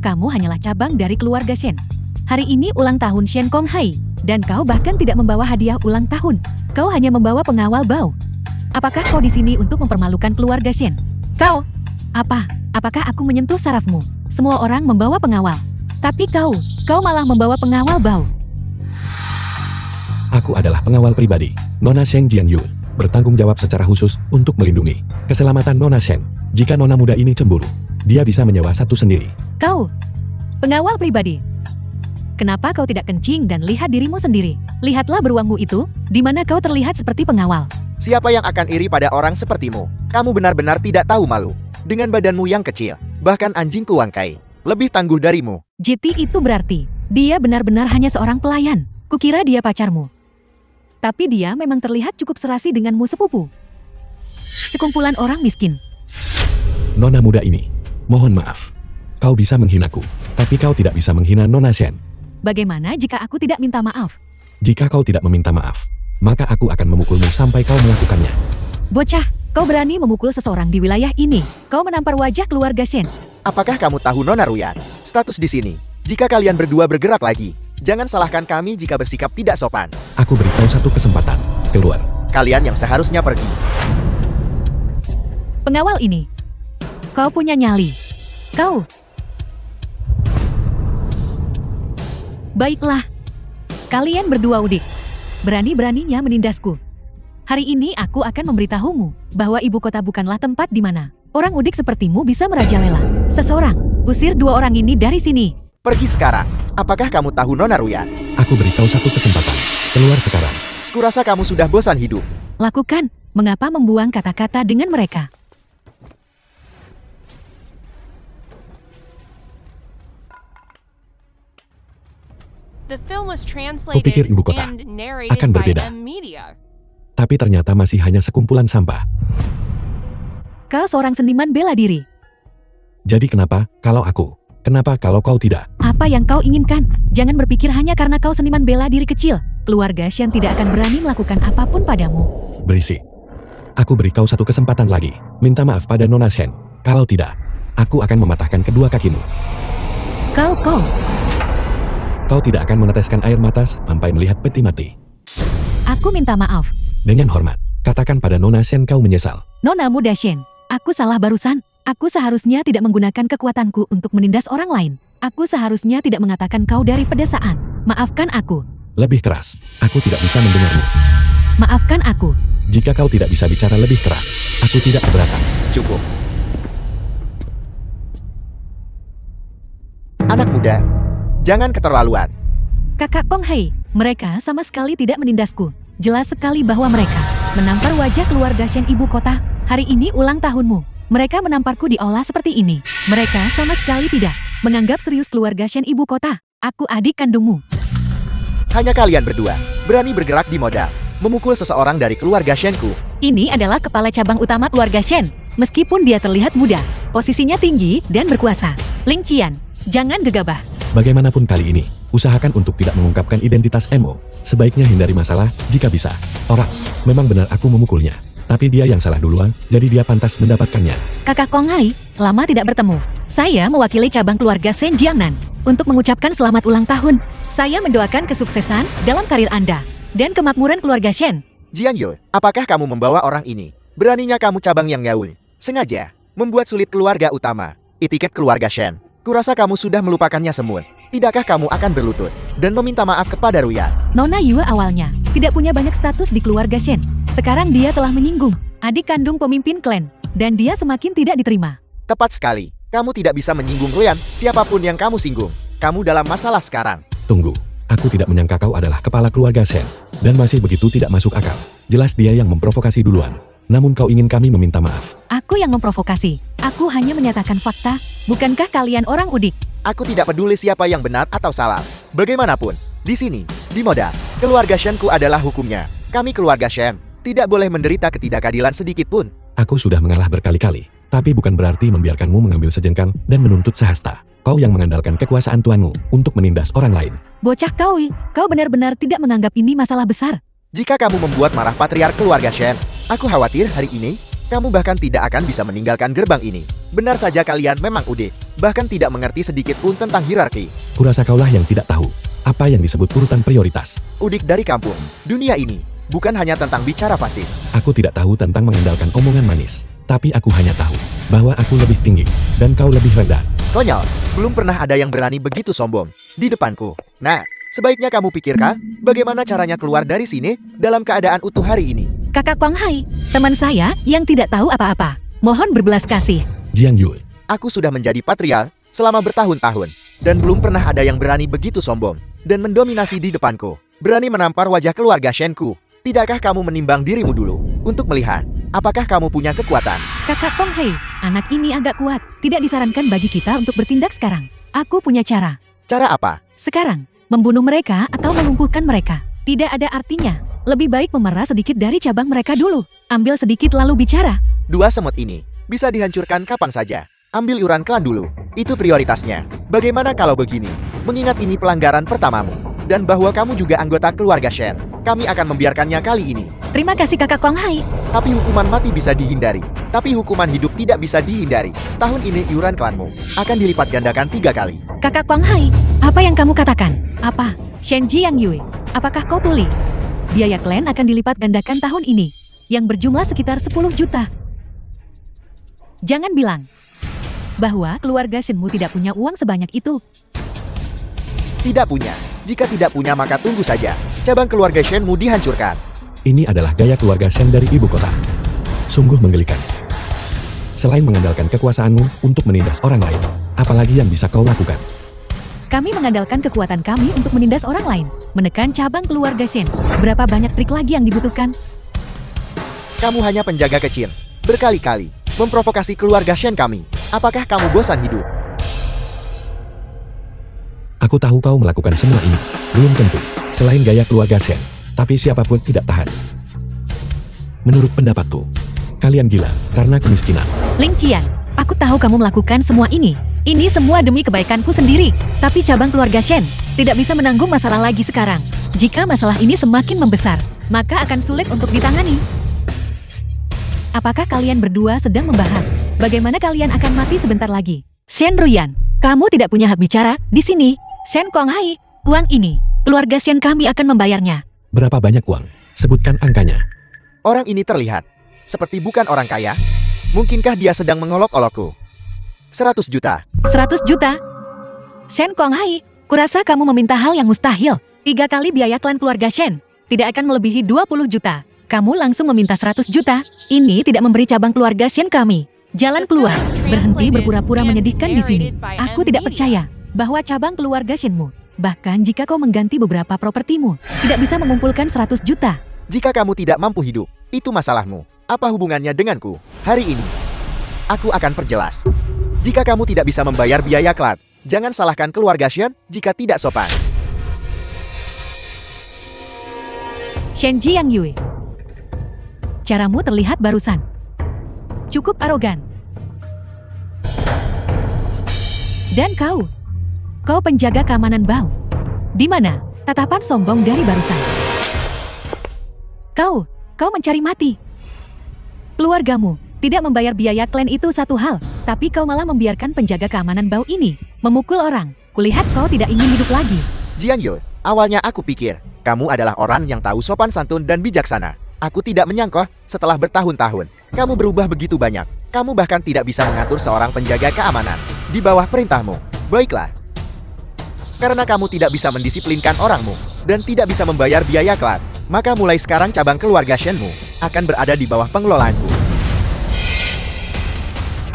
kamu hanyalah cabang dari keluarga Shen. Hari ini ulang tahun Shen Kong Hai, dan kau bahkan tidak membawa hadiah ulang tahun. Kau hanya membawa pengawal bau. Apakah kau di sini untuk mempermalukan keluarga Shen? Kau? Apa? Apakah aku menyentuh sarafmu? Semua orang membawa pengawal. Tapi kau malah membawa pengawal bau. Aku adalah pengawal pribadi, Nona Shen Jiangyue, bertanggung jawab secara khusus untuk melindungi keselamatan Nona Shen. Jika Nona muda ini cemburu, dia bisa menyewa satu sendiri. Kau, pengawal pribadi. Kenapa kau tidak kencing dan lihat dirimu sendiri? Lihatlah beruangmu itu, di mana kau terlihat seperti pengawal. Siapa yang akan iri pada orang sepertimu? Kamu benar-benar tidak tahu malu. Dengan badanmu yang kecil, bahkan anjing kuangkai lebih tangguh darimu. JT itu berarti, dia benar-benar hanya seorang pelayan. Kukira dia pacarmu. Tapi dia memang terlihat cukup serasi denganmu sepupu. Sekumpulan orang miskin. Nona muda ini, mohon maaf. Kau bisa menghinaku, tapi kau tidak bisa menghina Nona Shen. Bagaimana jika aku tidak minta maaf? Jika kau tidak meminta maaf, maka aku akan memukulmu sampai kau melakukannya. Bocah, kau berani memukul seseorang di wilayah ini. Kau menampar wajah keluarga Shen. Apakah kamu tahu Nona Ruyan? Status di sini. Jika kalian berdua bergerak lagi, jangan salahkan kami jika bersikap tidak sopan. Aku beri kau satu kesempatan. Keluar. Kalian yang seharusnya pergi. Pengawal ini. Kau punya nyali. Kau. Baiklah. Kalian berdua udik. Berani-beraninya menindasku. Hari ini aku akan memberitahumu bahwa ibu kota bukanlah tempat di mana orang udik sepertimu bisa merajalela. Seseorang, usir dua orang ini dari sini. Pergi sekarang. Apakah kamu tahu Nona Ruyan? Aku beri kau satu kesempatan. Keluar sekarang. Kurasa kamu sudah bosan hidup. Lakukan, mengapa membuang kata-kata dengan mereka? The film was Kupikir translated ibu kota and narrated akan by berbeda. M-Media. Tapi ternyata masih hanya sekumpulan sampah. Kau seorang seniman bela diri. Jadi kenapa kalau aku? Kenapa kalau kau tidak? Apa yang kau inginkan? Jangan berpikir hanya karena kau seniman bela diri kecil. Keluarga Shen tidak akan berani melakukan apapun padamu. Berisik. Aku beri kau satu kesempatan lagi. Minta maaf pada Nona Shen. Kalau tidak, aku akan mematahkan kedua kakimu. Kau tidak akan meneteskan air mata sampai melihat peti mati. Aku minta maaf. Dengan hormat, katakan pada Nona Shen kau menyesal. Nona muda Shen, aku salah barusan. Aku seharusnya tidak menggunakan kekuatanku untuk menindas orang lain. Aku seharusnya tidak mengatakan kau dari pedesaan. Maafkan aku. Lebih keras, aku tidak bisa mendengarmu. Maafkan aku. Jika kau tidak bisa bicara lebih keras, aku tidak keberatan. Cukup. Anak muda, jangan keterlaluan. Kakak Kong Hei, mereka sama sekali tidak menindasku. Jelas sekali bahwa mereka menampar wajah keluarga Shen ibu kota. Hari ini ulang tahunmu. Mereka menamparku di aula seperti ini. Mereka sama sekali tidak menganggap serius keluarga Shen ibu kota. Aku adik kandungmu. Hanya kalian berdua berani bergerak di modal, memukul seseorang dari keluarga Shenku. Ini adalah kepala cabang utama keluarga Shen. Meskipun dia terlihat muda, posisinya tinggi dan berkuasa. Ling Qian, jangan gegabah. Bagaimanapun kali ini, usahakan untuk tidak mengungkapkan identitas Emo. Sebaiknya hindari masalah jika bisa. Orang, memang benar aku memukulnya. Tapi dia yang salah duluan, jadi dia pantas mendapatkannya. Kakak Kong Hai, lama tidak bertemu. Saya mewakili cabang keluarga Shen Jiangnan untuk mengucapkan selamat ulang tahun. Saya mendoakan kesuksesan dalam karir Anda dan kemakmuran keluarga Shen. Jian Yu, apakah kamu membawa orang ini? Beraninya kamu cabang yang gaul. Sengaja membuat sulit keluarga utama. Etiket keluarga Shen. Kurasa kamu sudah melupakannya semua. Tidakkah kamu akan berlutut dan meminta maaf kepada Ruyan? Nona Yue awalnya tidak punya banyak status di keluarga Shen. Sekarang dia telah menyinggung adik kandung pemimpin klan, dan dia semakin tidak diterima. Tepat sekali. Kamu tidak bisa menyinggung Ruyan, siapapun yang kamu singgung. Kamu dalam masalah sekarang. Tunggu, aku tidak menyangka kau adalah kepala keluarga Shen. Dan masih begitu tidak masuk akal. Jelas dia yang memprovokasi duluan. Namun kau ingin kami meminta maaf. Aku yang memprovokasi. Aku hanya menyatakan fakta. Bukankah kalian orang udik? Aku tidak peduli siapa yang benar atau salah. Bagaimanapun, di sini, di modal, keluarga Shenku adalah hukumnya. Kami keluarga Shen tidak boleh menderita ketidakadilan sedikit pun. Aku sudah mengalah berkali-kali, tapi bukan berarti membiarkanmu mengambil sejengkal dan menuntut sehasta. Kau yang mengandalkan kekuasaan tuanmu untuk menindas orang lain. Bocah kau benar-benar tidak menganggap ini masalah besar. Jika kamu membuat marah patriark keluarga Shen, aku khawatir hari ini, kamu bahkan tidak akan bisa meninggalkan gerbang ini. Benar saja kalian memang udik, bahkan tidak mengerti sedikit pun tentang hierarki. Kurasa kaulah yang tidak tahu apa yang disebut urutan prioritas. Udik dari kampung, dunia ini, bukan hanya tentang bicara fasih. Aku tidak tahu tentang mengandalkan omongan manis. Tapi aku hanya tahu bahwa aku lebih tinggi dan kau lebih rendah. Konyol, belum pernah ada yang berani begitu sombong di depanku. Nah, sebaiknya kamu pikirkan bagaimana caranya keluar dari sini dalam keadaan utuh hari ini. Kakak Kong Hai, teman saya yang tidak tahu apa-apa. Mohon berbelas kasih. Jiang Yue, aku sudah menjadi patriark selama bertahun-tahun dan belum pernah ada yang berani begitu sombong dan mendominasi di depanku. Berani menampar wajah keluarga Shenku. Tidakkah kamu menimbang dirimu dulu untuk melihat apakah kamu punya kekuatan? Kakak Kong Hei, anak ini agak kuat. Tidak disarankan bagi kita untuk bertindak sekarang. Aku punya cara. Cara apa? Sekarang, membunuh mereka atau melumpuhkan mereka. Tidak ada artinya. Lebih baik memerah sedikit dari cabang mereka dulu. Ambil sedikit lalu bicara. Dua semut ini bisa dihancurkan kapan saja. Ambil iuran klan dulu. Itu prioritasnya. Bagaimana kalau begini? Mengingat ini pelanggaran pertamamu. Dan bahwa kamu juga anggota keluarga Shen. Kami akan membiarkannya kali ini. Terima kasih Kakak Kong Hai. Tapi hukuman mati bisa dihindari. Tapi hukuman hidup tidak bisa dihindari. Tahun ini iuran klanmu akan dilipat gandakan 3 kali. Kakak Kong Hai, apa yang kamu katakan? Apa? Shenji Yang Yue, apakah kau tuli? Biaya klan akan dilipat gandakan tahun ini, yang berjumlah sekitar 10 juta. Jangan bilang bahwa keluarga Shenmu tidak punya uang sebanyak itu. Tidak punya. Jika tidak punya maka tunggu saja. Cabang keluarga Shenmu dihancurkan. Ini adalah gaya keluarga Shen dari ibu kota. Sungguh menggelikan. Selain mengandalkan kekuasaanmu untuk menindas orang lain, apalagi yang bisa kau lakukan? Kami mengandalkan kekuatan kami untuk menindas orang lain, menekan cabang keluarga Shen. Berapa banyak trik lagi yang dibutuhkan? Kamu hanya penjaga kecil. Berkali-kali memprovokasi keluarga Shen kami. Apakah kamu bosan hidup? Aku tahu kau melakukan semua ini. Belum tentu. Selain gaya keluarga Shen, tapi siapapun tidak tahan. Menurut pendapatku, kalian gila karena kemiskinan. Ling Qian, aku tahu kamu melakukan semua ini. Ini semua demi kebaikanku sendiri. Tapi cabang keluarga Shen tidak bisa menanggung masalah lagi sekarang. Jika masalah ini semakin membesar, maka akan sulit untuk ditangani. Apakah kalian berdua sedang membahas bagaimana kalian akan mati sebentar lagi? Shen Ruyan, kamu tidak punya hak bicara di sini. Shen Kong Hai, uang ini, keluarga Shen kami akan membayarnya. Berapa banyak uang? Sebutkan angkanya. Orang ini terlihat seperti bukan orang kaya. Mungkinkah dia sedang mengolok-olokku? 100 juta. 100 juta? Shen Kong Hai, kurasa kamu meminta hal yang mustahil. 3 kali biaya klan keluarga Shen tidak akan melebihi 20 juta. Kamu langsung meminta 100 juta. Ini tidak memberi cabang keluarga Shen kami jalan keluar. Berhenti berpura-pura menyedihkan di sini. Aku tidak percaya bahwa cabang keluarga Shenmu, bahkan jika kau mengganti beberapa propertimu, tidak bisa mengumpulkan 100 juta. Jika kamu tidak mampu hidup, itu masalahmu. Apa hubungannya denganku? Hari ini, aku akan perjelas. Jika kamu tidak bisa membayar biaya klan, jangan salahkan keluarga Shen jika tidak sopan. Shenji Yang Yue, caramu terlihat barusan cukup arogan. Dan kau penjaga keamanan Bao. Di mana tatapan sombong dari barusan? Kau mencari mati. Keluargamu tidak membayar biaya klan itu satu hal, tapi kau malah membiarkan penjaga keamanan Bao ini memukul orang. Kulihat kau tidak ingin hidup lagi. Jian Yue, awalnya aku pikir kamu adalah orang yang tahu sopan santun dan bijaksana. Aku tidak menyangka setelah bertahun-tahun kamu berubah begitu banyak. Kamu bahkan tidak bisa mengatur seorang penjaga keamanan di bawah perintahmu. Baiklah. Karena kamu tidak bisa mendisiplinkan orangmu dan tidak bisa membayar biaya klan, maka mulai sekarang cabang keluarga Shenmu akan berada di bawah pengelolaanku.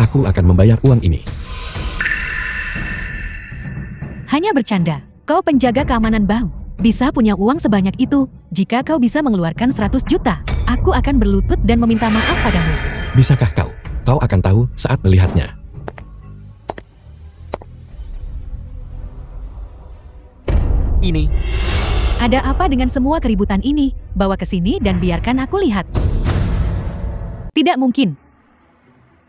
Aku akan membayar uang ini. Hanya bercanda. Kau penjaga keamanan Bao. Bisa punya uang sebanyak itu. Jika kau bisa mengeluarkan 100 juta, aku akan berlutut dan meminta maaf padamu. Bisakah kau? Kau akan tahu saat melihatnya. Ini. Ada apa dengan semua keributan ini? Bawa ke sini dan biarkan aku lihat. Tidak mungkin.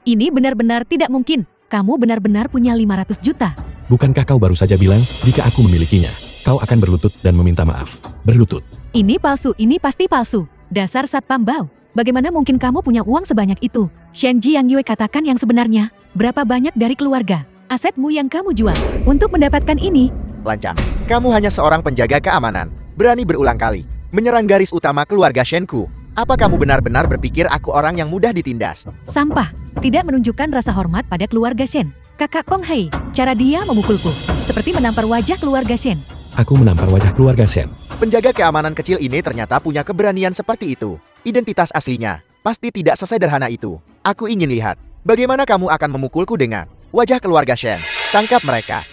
Ini benar-benar tidak mungkin. Kamu benar-benar punya 500 juta. Bukankah kau baru saja bilang, jika aku memilikinya, kau akan berlutut dan meminta maaf? Berlutut. Ini palsu, ini pasti palsu. Dasar Satpam Bao. Bagaimana mungkin kamu punya uang sebanyak itu? Shenji Yang Yue katakan yang sebenarnya. Berapa banyak dari keluarga asetmu yang kamu jual untuk mendapatkan ini? Lancang. Kamu hanya seorang penjaga keamanan. Berani berulang kali menyerang garis utama keluarga Shenku. Apa kamu benar-benar berpikir aku orang yang mudah ditindas? Sampah. Tidak menunjukkan rasa hormat pada keluarga Shen. Kakak Kong Hai, cara dia memukulku seperti menampar wajah keluarga Shen. Aku menampar wajah keluarga Shen. Penjaga keamanan kecil ini ternyata punya keberanian seperti itu. Identitas aslinya pasti tidak sesederhana itu. Aku ingin lihat bagaimana kamu akan memukulku dengan wajah keluarga Shen. Tangkap mereka.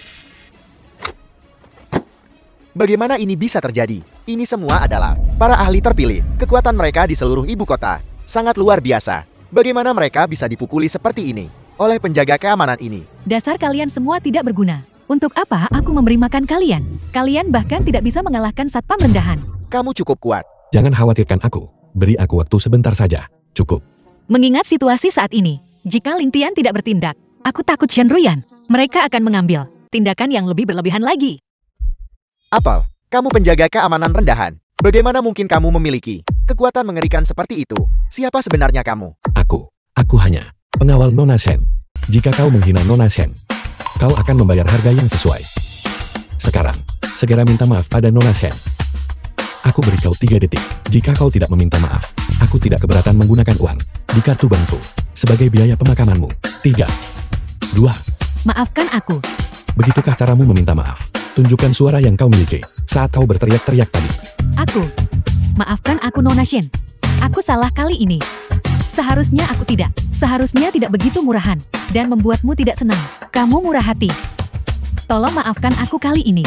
Bagaimana ini bisa terjadi? Ini semua adalah para ahli terpilih. Kekuatan mereka di seluruh ibu kota sangat luar biasa. Bagaimana mereka bisa dipukuli seperti ini oleh penjaga keamanan ini? Dasar kalian semua tidak berguna. Untuk apa aku memberi makan kalian? Kalian bahkan tidak bisa mengalahkan satpam rendahan. Kamu cukup kuat. Jangan khawatirkan aku. Beri aku waktu sebentar saja. Cukup. Mengingat situasi saat ini, jika Ling Tian tidak bertindak, aku takut Shen Ruyan. Mereka akan mengambil tindakan yang lebih berlebihan lagi. Apel, kamu penjaga keamanan rendahan. Bagaimana mungkin kamu memiliki kekuatan mengerikan seperti itu? Siapa sebenarnya kamu? Aku hanya pengawal Nona Shen. Jika kau menghina Nona Shen, kau akan membayar harga yang sesuai. Sekarang, segera minta maaf pada Nona Shen. Aku beri kau 3 detik. Jika kau tidak meminta maaf, aku tidak keberatan menggunakan uang di kartu bankku sebagai biaya pemakamanmu. 3, 2. Maafkan aku. Begitukah caramu meminta maaf? Tunjukkan suara yang kau miliki saat kau berteriak-teriak tadi. Maafkan aku Nona Shen. Aku salah kali ini. Seharusnya tidak begitu murahan dan membuatmu tidak senang. Kamu murah hati. Tolong maafkan aku kali ini.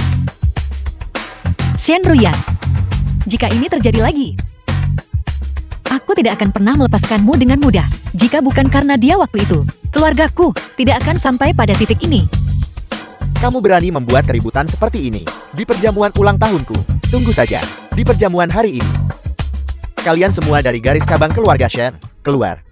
Shen Ruyan. Jika ini terjadi lagi, aku tidak akan pernah melepaskanmu dengan mudah. Jika bukan karena dia waktu itu, keluargaku tidak akan sampai pada titik ini. Kamu berani membuat keributan seperti ini di perjamuan ulang tahunku. Tunggu saja, di perjamuan hari ini. Kalian semua dari garis cabang keluarga Shen, keluar.